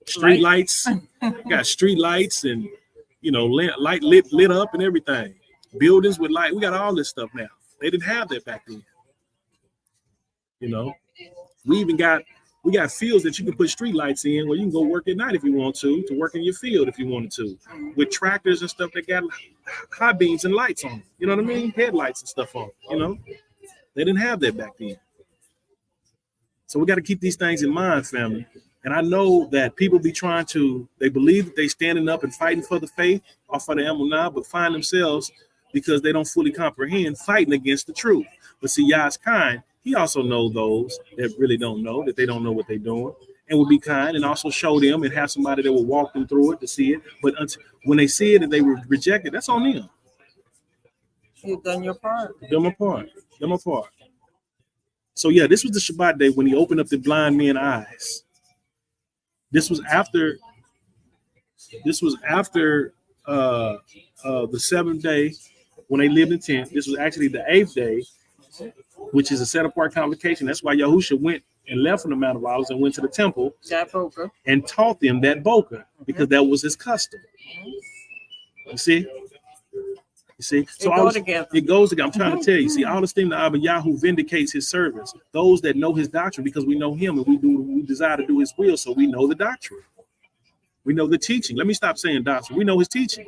street lights, and, you know, light lit up and everything. Buildings with light. We got all this stuff now. They didn't have that back then. You know, we got fields that you can put street lights in where you can go work at night if you want to work in your field if you wanted to, with tractors and stuff that got high beams and lights on them. You know what I mean? Headlights and stuff on. You know, they didn't have that back then. So we got to keep these things in mind, family. And I know that people they believe that they standing up and fighting for the faith or for the Emunah, but find themselves, because they don't fully comprehend, fighting against the truth. But see, Yah's kind. He also knows those that really don't know, that they don't know what they're doing, and will be kind and also show them and have somebody that will walk them through it to see it. But when they see it and they reject it, that's on them. You've done your part. Them apart. So yeah, this was the Shabbat day when he opened up the blind man's eyes. This was after the 7th day when they lived in tent. This was actually the 8th day, which is a set apart convocation. That's why Yahusha went and left from the Mount of Olives and went to the temple and taught them that boka, because that was his custom. You see? So it goes together. I'm trying to tell you. See, all this thing that Abba Yahu vindicates his servants, those that know his doctrine, because we know him and we desire to do his will, so we know the doctrine. We know the teaching. Let me stop saying doctrine. We know his teaching.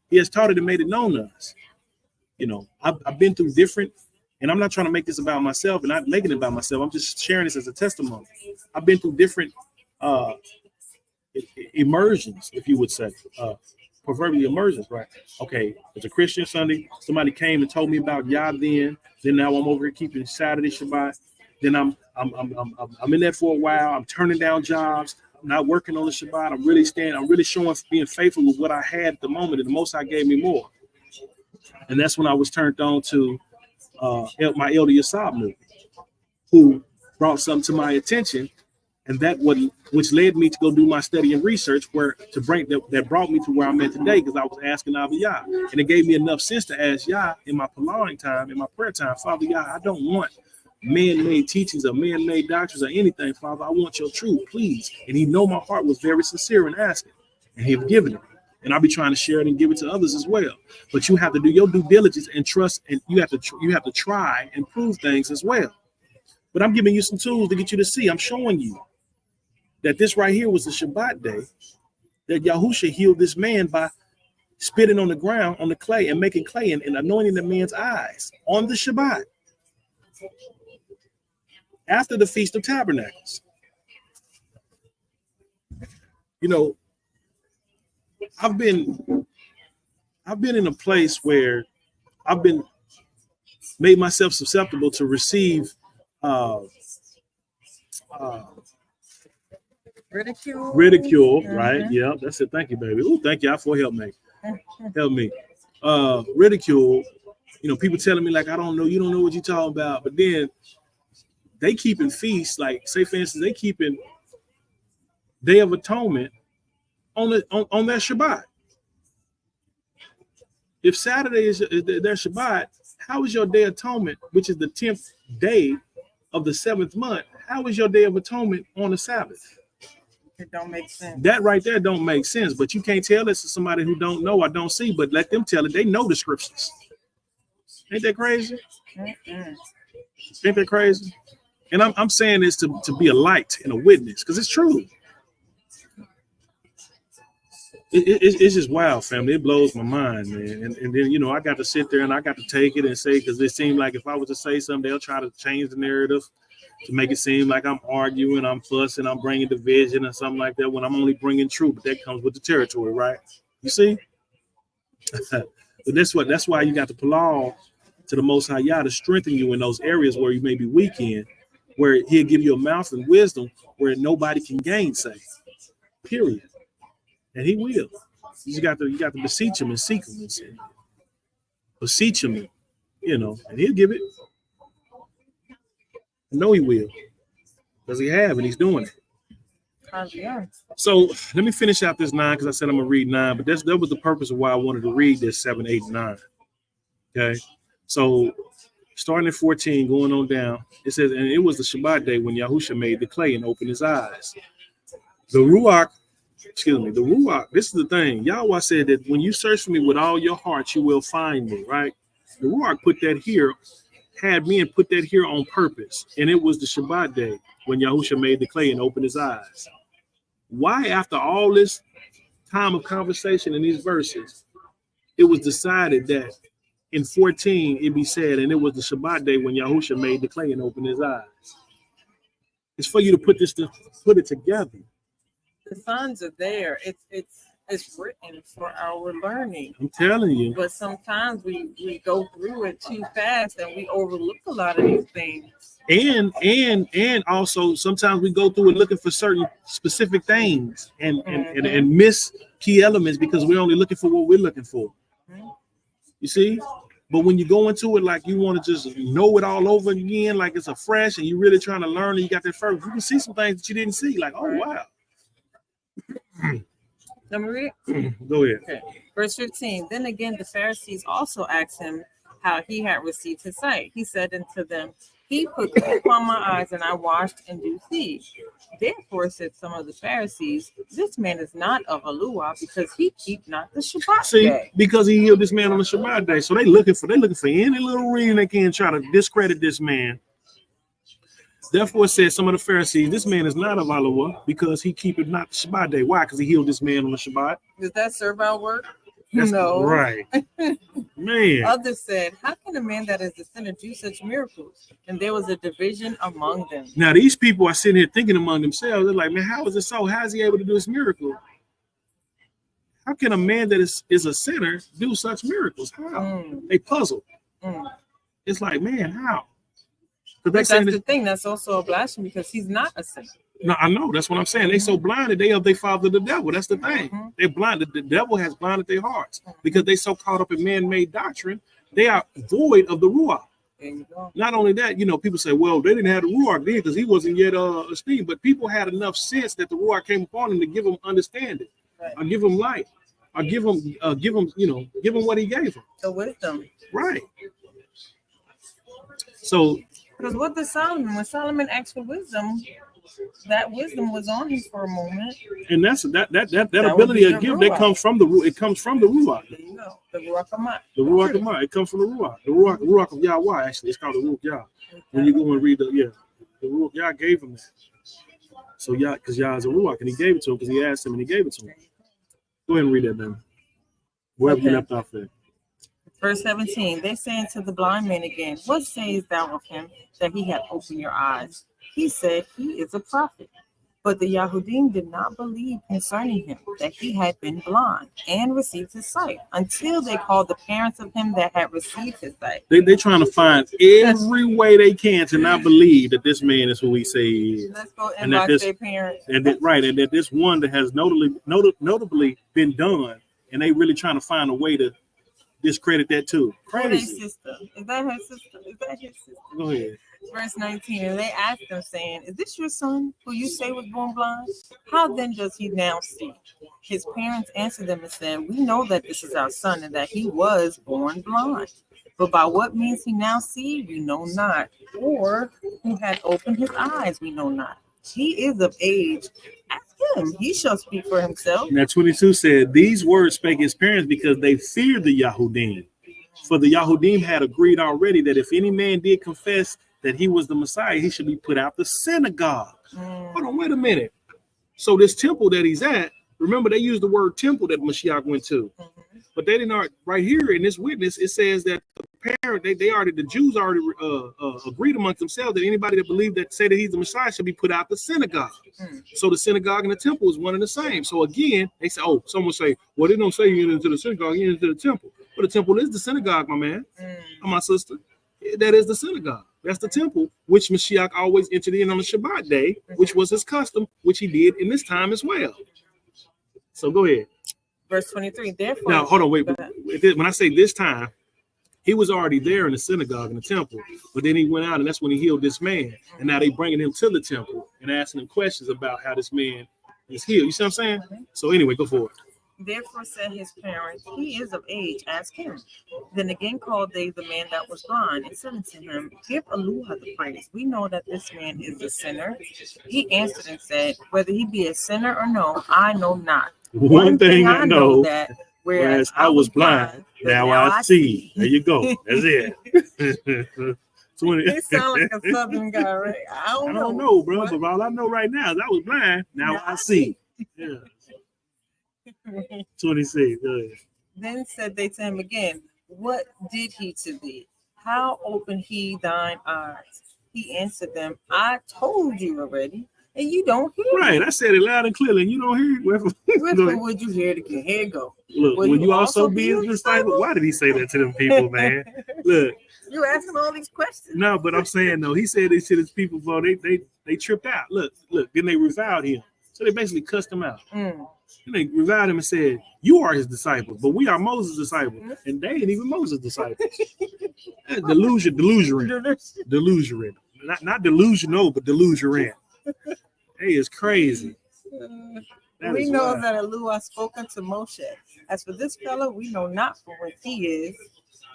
He has taught it and made it known to us. You know, I've been through different, and I'm not trying to make this about myself and not making it about myself. I'm just sharing this as a testimony. I've been through different immersions, if you would say, proverbial immersions, right? Okay, it's a Christian Sunday. Somebody came and told me about Yah then now I'm over here keeping Saturday Shabbat. Then I'm in there for a while. I'm turning down jobs. I'm not working on the Shabbat. I'm really showing being faithful with what I had at the moment, and the Most High gave me more. And that's when I was turned on to my elder Yasharal, who brought something to my attention, and which led me to go do my study and research that brought me to where I'm at today, because I was asking Abba Yah, and it gave me enough sense to ask Yah in my prolonging time, in my prayer time, Father Yah, I don't want man-made teachings or man-made doctrines or anything, Father. I want your truth, please. And he know my heart was very sincere in asking, and he have given it. And I'll be trying to share it and give it to others as well. But you have to do your due diligence and trust, and you have to try and prove things as well. But I'm giving you some tools to get you to see. I'm showing you that this right here was the Shabbat day that Yahusha healed this man by spitting on the ground, on the clay, and making clay and anointing the man's eyes on the Shabbat after the Feast of Tabernacles. You know, I've been in a place where I've been made myself susceptible to receive ridicule, right? Yeah, that's it. Thank you, baby. Oh, thank y'all for help me. Help me. Ridicule. You know, people telling me like, I don't know, you don't know what you're talking about. But then they keeping feasts, like say for instance, they keeping Day of Atonement on their Shabbat. If Saturday is their Shabbat, how is your Day of Atonement, which is the 10th day of the 7th month? How is your Day of Atonement on the Sabbath? It don't make sense. That right there don't make sense. But you can't tell this to somebody who don't know or don't see. But let them tell it. They know the scriptures. Ain't that crazy? Mm-mm. Ain't that crazy? And I'm saying this to be a light and a witness because it's true. It's just wild, family. It blows my mind, man. And then, you know, I got to sit there and I got to take it and say, because it seemed like if I was to say something, they'll try to change the narrative to make it seem like I'm arguing, I'm fussing, I'm bringing division or something like that when I'm only bringing truth. But that comes with the territory, right? You see? But that's why you got to pull to the Most High Yah to strengthen you in those areas where you may be weak in, where he'll give you a mouth and wisdom where nobody can gainsay, period. And he will. You got to beseech him and seek him and beseech him, you know, and he'll give it. I know he will, because he have and he's doing it. Yeah. So let me finish out this 9 because I said I'm gonna read 9, but that was the purpose of why I wanted to read this 7, 8, 9. Okay, so starting at 14, going on down, it says, and it was the Shabbat day when Yahusha made the clay and opened his eyes. The Ruach, this is the thing. Yahweh said that when you search for me with all your heart, you will find me, right? The Ruach put that here, had men put that here on purpose. And it was the Shabbat day when Yahusha made the clay and opened his eyes. Why, after all this time of conversation in these verses, it was decided that in 14, it be said, and it was the Shabbat day when Yahusha made the clay and opened his eyes. It's for you to put it together. The signs are there. It's written for our learning. I'm telling you. But sometimes we go through it too fast and we overlook a lot of these things. And also sometimes we go through it looking for certain specific things and miss key elements because we're only looking for what we're looking for. You see? But when you go into it like you want to just know it all over again, like it's a fresh and you're really trying to learn and you got that first, you can see some things that you didn't see. Like, oh wow. Let me read it. Go ahead. Okay. Verse 15. Then again, the Pharisees also asked him how he had received his sight. He said unto them, he put clay upon my eyes, and I washed and do see. Therefore said some of the Pharisees, this man is not of Aluah, because he keep not the Shabbat day. Because he healed this man on the Shabbat day. So they looking for any little reason they can try to discredit this man. Therefore said some of the Pharisees, this man is not of Aluah, because he keepeth not the Shabbat day. Why? Because he healed this man on the Shabbat. Is that servile work? That's no. Right. Man. Others said, how can a man that is a sinner do such miracles? And there was a division among them. Now, these people are sitting here thinking among themselves. They're like, man, how is it so? How is he able to do this miracle? How can a man that is a sinner do such miracles? How? They puzzle. It's like, man, how? But that's the thing. That's also a blasphemy because he's not a sinner. No, I know. That's what I'm saying. They so blinded, they of their father the devil. That's the thing. They're blinded. The devil has blinded their hearts because they so caught up in man-made doctrine. They are void of the Ruach. There you go. Not only that, you know, people say, well, they didn't have the Ruach then because he wasn't yet esteemed. But people had enough sense that the Ruach came upon them to give them understanding, or give them light, or give them, give them what he gave them. The wisdom. Right. So. Because what did Solomon? When Solomon asked for wisdom, that wisdom was on him for a moment. And that's that ability of gift that comes from the Ruach. It comes from the Ruach. There you go. The Ruach Amat. The Ruach Amat. It comes from the Ruach. The Ruach of Yahweh, actually. It's called the Ruach Yah. When you go and read the The Ruach, Yah gave him that. So Yah, because Yah is a Ruach, and he gave it to him because he asked him and he gave it to him. Go ahead and read that then. Wherever you left off at. Verse 17, they saying to the blind man again, what sayest thou of him that he hath opened your eyes? He said, he is a prophet. But the Yahudim did not believe concerning him that he had been blind and received his sight until they called the parents of him that had received his sight. They're trying to find every way they can to not believe that this man is who we say he is. Let's go And that this, their parents. and that this one that has notably been done, and they really trying to find a way to discredit that too. Crazy. Sister. Is that her sister? Is that his sister? Go ahead. Verse 19, and they asked him, saying, is this your son, who you say was born blind? How then does he now see? His parents answered them and said, we know that this is our son, and that he was born blind. But by what means he now see, we know not. Or who had opened his eyes, we know not. He is of age. Ask him, he shall speak for himself. Now 22 said, these words spake his parents because they feared the Yahudim. For the Yahudim had agreed already that if any man did confess that he was the Messiah, he should be put out the synagogue. Hold on, wait a minute. So this temple that he's at, remember they used the word temple that Mashiach went to. But they didn't, right here in this witness, it says that the parent, the Jews already agreed amongst themselves that anybody that believed that say that he's the Messiah should be put out the synagogue. So the synagogue and the temple is one and the same. So again, they say, oh, someone say, well, they don't say you enter into the synagogue, you enter into the temple. But the temple is the synagogue, my man, or my sister. That is the synagogue. That's the temple, which Mashiach always entered in on the Shabbat day, which was his custom, which he did in this time as well. So go ahead. Verse 23, therefore. Now, hold on, wait. When I say this time, he was already there in the synagogue and the temple, but then he went out and that's when he healed this man. And now they bringing him to the temple and asking him questions about how this man is healed. You see what I'm saying? So anyway, go forward. Therefore said his parents, he is of age, ask him. Then again called they the man that was blind and said unto him, give Aloha the praise. We know that this man is a sinner. He answered and said, whether he be a sinner or no, I know not. One thing I know, that whereas I was blind, now I see. There you go. That's it. 20. He sound like a southern guy, right? I don't know, bro. But all I know right now is I was blind, now I see. Yeah. 26. Then said they to him again, what did he to thee? How opened he thine eyes? He answered them, I told you already, and you don't hear right. me. I said it loud and clear, and you don't hear it. Wherefore would you hear it again? Here it go. Look, will you also be his disciple? Why did he say that to them people, man? Look. You asking all these questions. No, but I'm saying, though, he said this to his people, bro. They tripped out. Look, then they reviled him. So they basically cussed him out. And they reviled him and said, you are his disciples, but we are Moses' disciples. And they ain't even Moses' disciples. Delusion. Not delusional, but delusion. Hey, it's crazy. We know that Eluah spoken to Moshe. As for this fellow, we know not from whence he is.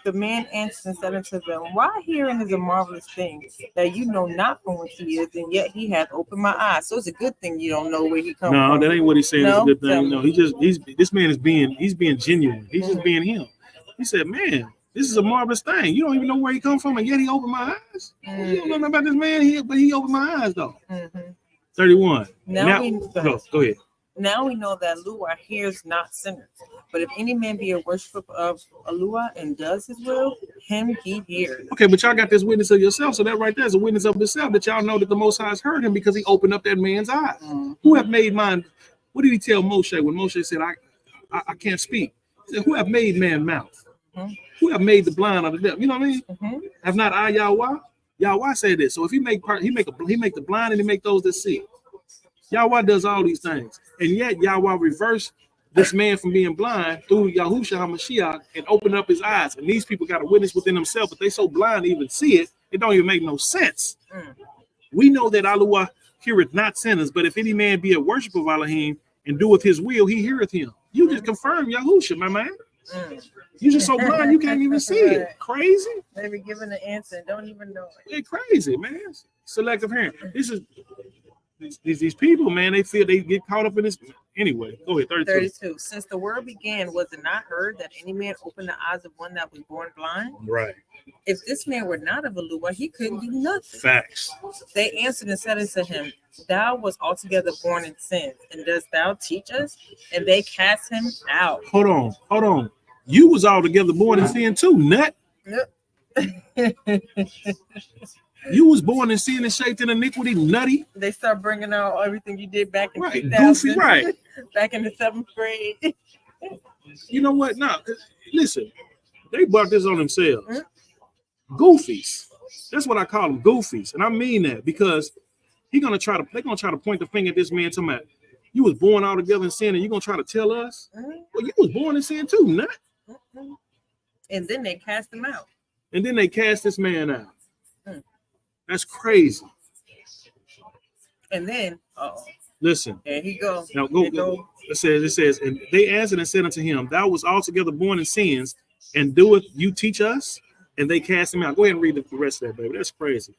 The man answered and said unto them, why hearing is a marvelous thing, that you know not from whence he is, and yet he hath opened my eyes. So it's a good thing you don't know where he comes from. No, that ain't what he's saying. It's a good thing. No, this man is being genuine. He's just being him. He said, man, this is a marvelous thing. You don't even know where he come from, and yet he opened my eyes. You don't know nothing about this man, but he opened my eyes though. 31. Go ahead. Now we know that Eluah hears not sinners. But if any man be a worshiper of Eluah and does his will, him he hears. Okay, but y'all got this witness of yourself. So that right there is a witness of himself that y'all know that the Most High has heard him because he opened up that man's eyes. Who have made mine? What did he tell Moshe when Moshe said, I can't speak? He said, who have made man's mouth? Who have made the blind of the deaf? You know what I mean? Have not I Yahweh? Yahweh said this. So if he make the blind and he make those that see. Yahweh does all these things. And yet Yahweh reversed this man from being blind through Yahusha HaMashiach and opened up his eyes. And these people got a witness within themselves, but they so blind to even see it, it don't even make no sense. We know that Eluah heareth not sinners, but if any man be a worshiper of Elohim and doeth his will, he heareth him. You just confirm Yahusha, my man. You just so blind you can't even see it. Crazy. They be giving the answer and don't even know it. They're crazy, man. Selective hearing. these people, man, they feel they get caught up in this. Anyway, go ahead. 32. Since the world began, was it not heard that any man opened the eyes of one that was born blind? Right. If this man were not of Elua, he couldn't do nothing. Facts. They answered and said unto him, Thou was altogether born in sin, and dost thou teach us? And they cast him out. Hold on. You was altogether born in sin too, nut. You was born in sin and shaped in iniquity, nutty. They start bringing out everything you did back in Right, 2000, goofy, right. back in the 7th grade. You know what? Nah, listen, they brought this on themselves. Goofies. That's what I call them, goofies. And I mean that because they're gonna try to point the finger at this man talking about you was born all together in sin and you're gonna try to tell us? Well, you was born in sin too, nut. And then they cast him out. And then they cast this man out. That's crazy. And then, listen. there he goes. Now go. It says, and they answered and said unto him, Thou was altogether born in sins, and doeth you teach us? And they cast him out. Go ahead and read the rest of that, baby. That's crazy.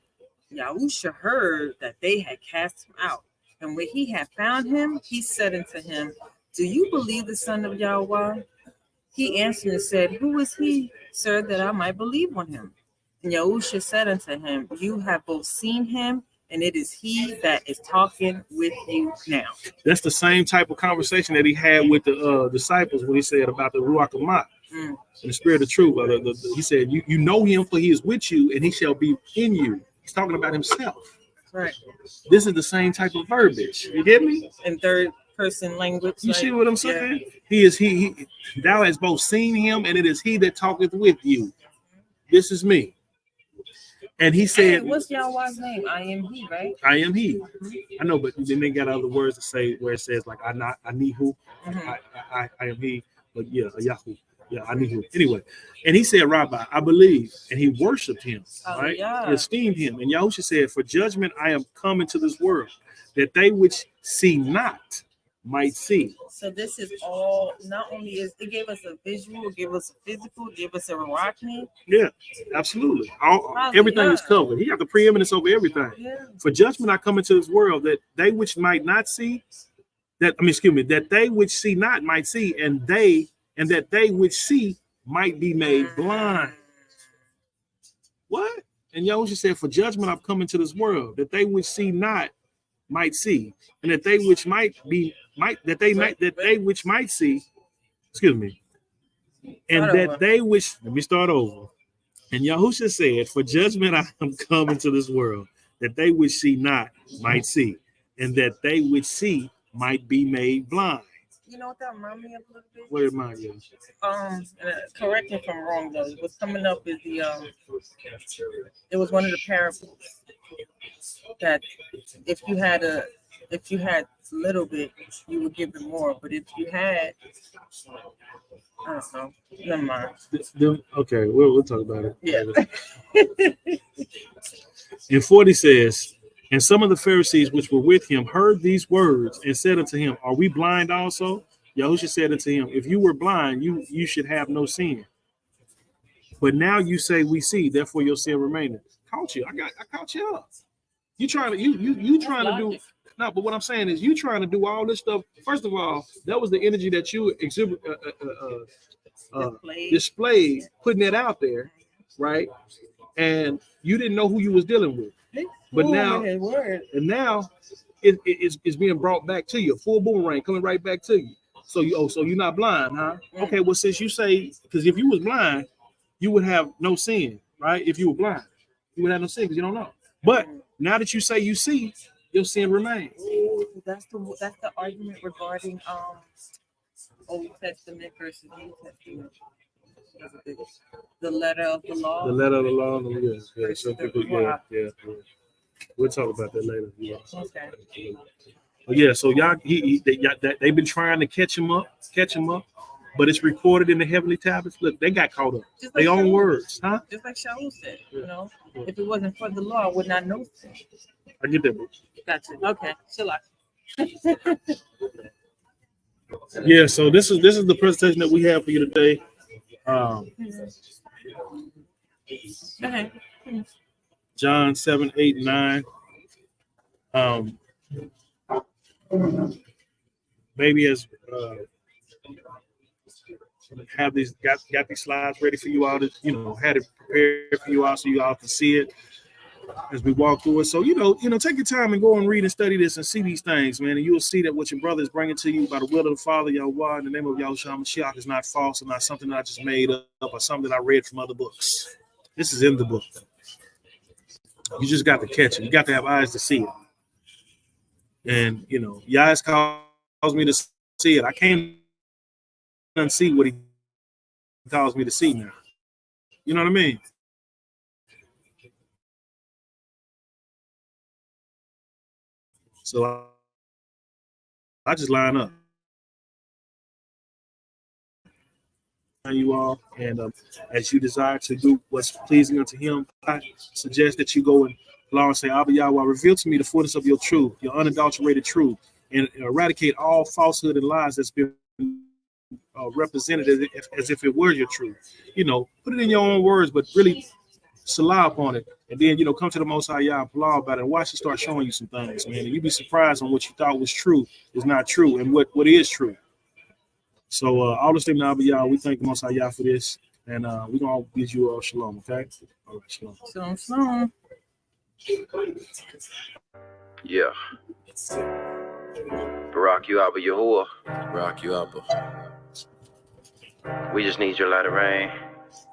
Yahusha heard that they had cast him out. And when he had found him, he said unto him, Do you believe the Son of Yahweh? He answered and said, Who is he, sir, that I might believe on him? And Yahusha said unto him, You have both seen him, and it is he that is talking with you now. That's the same type of conversation that he had with the disciples when he said about the Ruach HaKodesh, and the Spirit of Truth. He said, you know him, for he is with you, and he shall be in you. He's talking about himself. Right. This is the same type of verbiage. You get me? In third person language. You see what I'm saying? Yeah. He thou hast both seen him, and it is he that talketh with you. This is me. And he said, hey, what's Yahweh's name? I am he, right? I am he. I know, but then they got other words to say where it says like Anihu. I am he, but yeah, Yahoo. Yeah, Anihu. Anyway, and he said, Rabbi, I believe, and he worshipped him, right? Yeah. He esteemed him. And Yahusha said, For judgment I am come into this world, that they which see not might see. So this is all, not only is it gave us a visual, it gave us a physical, it gave us a Rockney. Yeah, absolutely. Everything is covered. He got the preeminence over everything. Yeah. For judgment I come into this world, that they which might not see, that they which see not might see, and that they which see might be made blind. What? And Yahusha said, For judgment I've come into this world, that they which see not might see, and that they which which might see, let me start over. And Yahusha said, For judgment I am come into this world, that they which see not might see, and that they which see might be made blind. You know what that reminds me of a little bit? What it reminds you of? Correct me if I'm wrong though. What's coming up is it was one of the parables that if you had a little bit, you would give them more. But if you had, I don't know, never mind. Okay, we'll talk about it. Yeah. And 40 says, And some of the Pharisees which were with him heard these words and said unto him, Are we blind also? Yahusha said unto him, If you were blind, you should have no sin. But now you say we see, therefore your sin remaineth. Caught you. I caught you up. You trying to do. No, but what I'm saying is you trying to do all this stuff. First of all, that was the energy that you displayed, putting it out there, right? And you didn't know who you was dealing with. But now it's being brought back to you, a full boomerang coming right back to you. So you're not blind, huh? Okay, well, since you say, because if you was blind, you would have no sin, right? If you were blind, you would have no sin because you don't know. But now that you say you see, your sin remains. That's the argument regarding Old Testament versus New Testament. The letter of the law. The letter of the law. Yeah. Some people, yeah. We'll talk about that later. Yeah. Okay. But yeah, so y'all, they've been trying to catch him up, but it's recorded in the heavenly tablets. Look, they got caught up. Like their own words, huh? Just like Shaul said, if it wasn't for the law, I would not know. I get that. Gotcha. Okay. Shalak. Yeah, so this is the presentation that we have for you today. John 7, 8, 9. maybe as have these got these slides ready for you all to, had it prepared for you all so you all can see it as we walk through it. So, take your time and go and read and study this and see these things, man. And you'll see that what your brother is bringing to you by the will of the Father, Yahweh, in the name of Yahusha Mashiach, is not false and not something that I just made up or something that I read from other books. This is in the book. You just got to catch it. You got to have eyes to see it. And, your eyes cause me to see it. I can't unsee what he calls me to see now. You know what I mean? So I just line up. You all, and as you desire to do what's pleasing unto him, I suggest that you go and law and say, Abba Yahweh, reveal to me the fullness of your truth, your unadulterated truth, and eradicate all falsehood and lies that's been represented as if it were your truth. Put it in your own words, but really salah upon it, and then come to the Most High Yah and palau about it, and watch it start showing you some things, man. And you'd be surprised on what you thought was true is not true, and what is true. So all this thing now, Yah, we thank the Most High Yah for this, and we're gonna bid you all shalom, okay? All right, shalom. Shalom, shalom. Yeah. Barak you Abba Yahuwah. Rock you up. We just need your light of rain.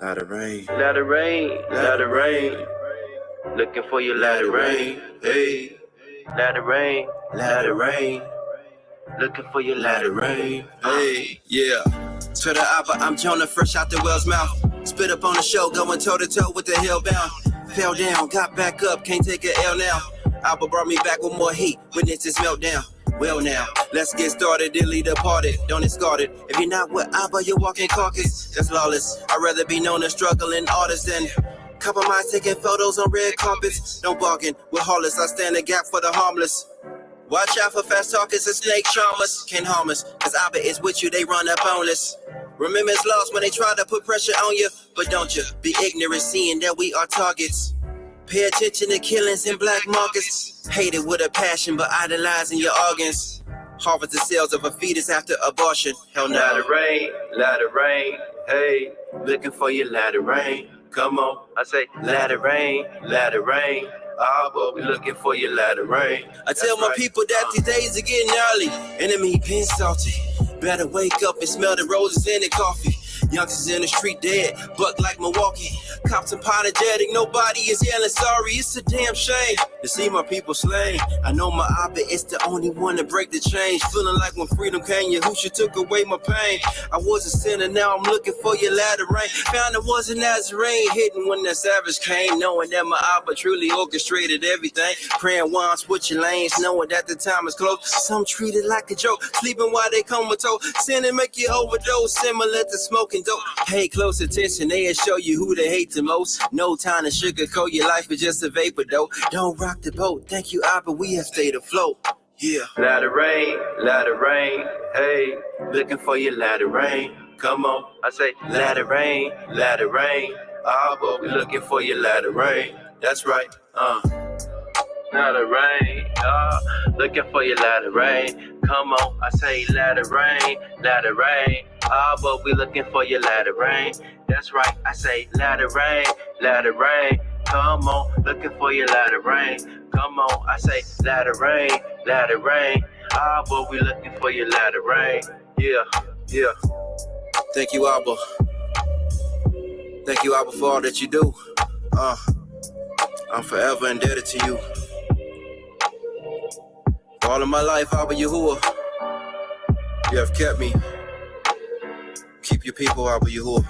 Let it rain. Let it rain. Let it rain. Looking for your light of rain. Hey. Let it rain. Let it rain. Looking for your light of rain. Hey, yeah. To the Abba, I'm Jonah, fresh out the whale's mouth. Spit up on the show, going toe to toe with the hellbound. Fell down, got back up, can't take a L now. Abba brought me back with more heat, witness this meltdown. Well now, let's get started, delete the party, don't discard it. If you're not with Abba, you're walking carcass, that's lawless. I'd rather be known as struggling artist than compromise, taking photos on red carpets. Don't bargain with harlots, I stand a gap for the harmless. Watch out for fast talkers and snake charmers. Can't harm us, cause Abba is with you, they run up on us. Remember it's lost when they try to put pressure on you, but don't you be ignorant seeing that we are targets. Pay attention to killings in black markets. Hate it with a passion, but idolizing your organs. Harvest the cells of a fetus after abortion. Hell no. Let it rain. Let it rain. Hey. Looking for your light of rain. Come on. I say, let it rain. Let it rain. Abba, we looking for your light of rain. I tell my people that these days are getting early. Enemy been salty. Better wake up and smell the roses in the coffee. Youngsters in the street dead, buck like Milwaukee. Cops apologetic, nobody is yelling sorry. It's a damn shame to see my people slain. I know my Abba is the only one to break the change. Feeling like when freedom came, Yahusha took away my pain. I was a sinner, now I'm looking for your ladder rain. Found it was a Nazareth, hidden when the savage came. Knowing that my Abba truly orchestrated everything. Praying while I'm switching lanes, knowing that the time is close. Some treat it like a joke, sleeping while they comatose. Sin and make you overdose, similar to smoking dope. Pay close attention, they'll show you who they hate the most. No time to sugarcoat, your life is just a vapor though. Don't rock the boat, thank you Abba, we have stayed afloat. Yeah. Let it rain, let it rain. Hey, looking for your let it rain. Come on, I say, let it rain, let it rain. Abba, we looking for your let it rain. That's right, Let it rain, looking for your let it rain. Come on, I say let it rain, let it rain. Abba, we looking for your let it rain. That's right, I say let it rain, let it rain. Come on, looking for your let it rain. Come on, I say let it rain, let it rain. Abba, we looking for your let it rain. Yeah, yeah. Thank you Abba. Thank you Abba for all that you do. I'm forever indebted to you. For all of my life, Abba Yahuwah, you have kept me. Keep your people, Abba Yahuwah.